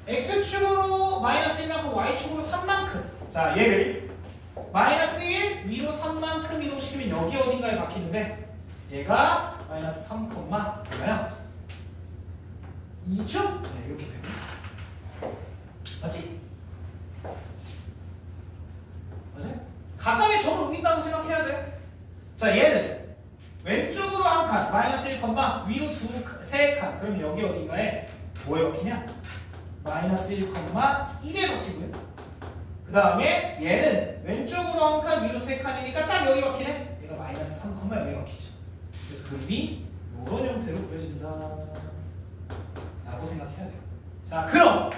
x축으로 마이너스 1만큼 y축으로 3만큼. 자, 얘를 마이너스 1 위로 3만큼 이동시키면 여기 어딘가에 박히는데 얘가 마이너스 3, 얼마야? 2죠? 네, 이렇게 되고. 맞지? 맞아요? 각각의 점을 옮긴다고 생각해야 돼. 자, 얘는 왼쪽으로 한 칸, 마이너스 1, 위로 세 칸. 그러면 여기 어딘가에 뭐에 박히냐? 마이너스 1, 1에 박히고요. 그 다음에 얘는 왼쪽으로 한 칸, 위로 세 칸이니까 딱 여기 박히네? 얘가 마이너스 3, 여기 박히죠. 그래서 그림이 이런 형태로 그려진다 라고 생각해야 돼요. 자, 그럼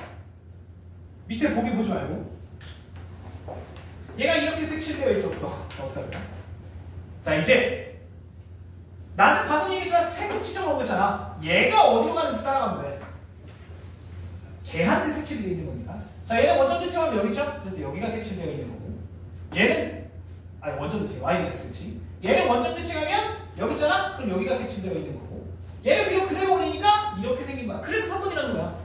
밑에 보기 보지 말고 얘가 이렇게 색칠되어 있었어. 어떻게 할까? 자, 이제 나는 방금 얘기했지만 색을 지정하고 있잖아. 얘가 어디로 가는지 따라가면 돼. 걔한테 색칠이 되어 있는 겁니다. 자, 얘는 원점 대칭하면 여기 있죠? 그래서 여기가 색칠되어 있는 거고 얘는 원점 대칭, y는 x지. 얘는 원점 대칭하면 여기 있잖아? 그럼 여기가 색칠되어 있는 거고 얘를 위로 그대로 올리니까 이렇게 생긴 거야. 그래서 3번이라는 거야.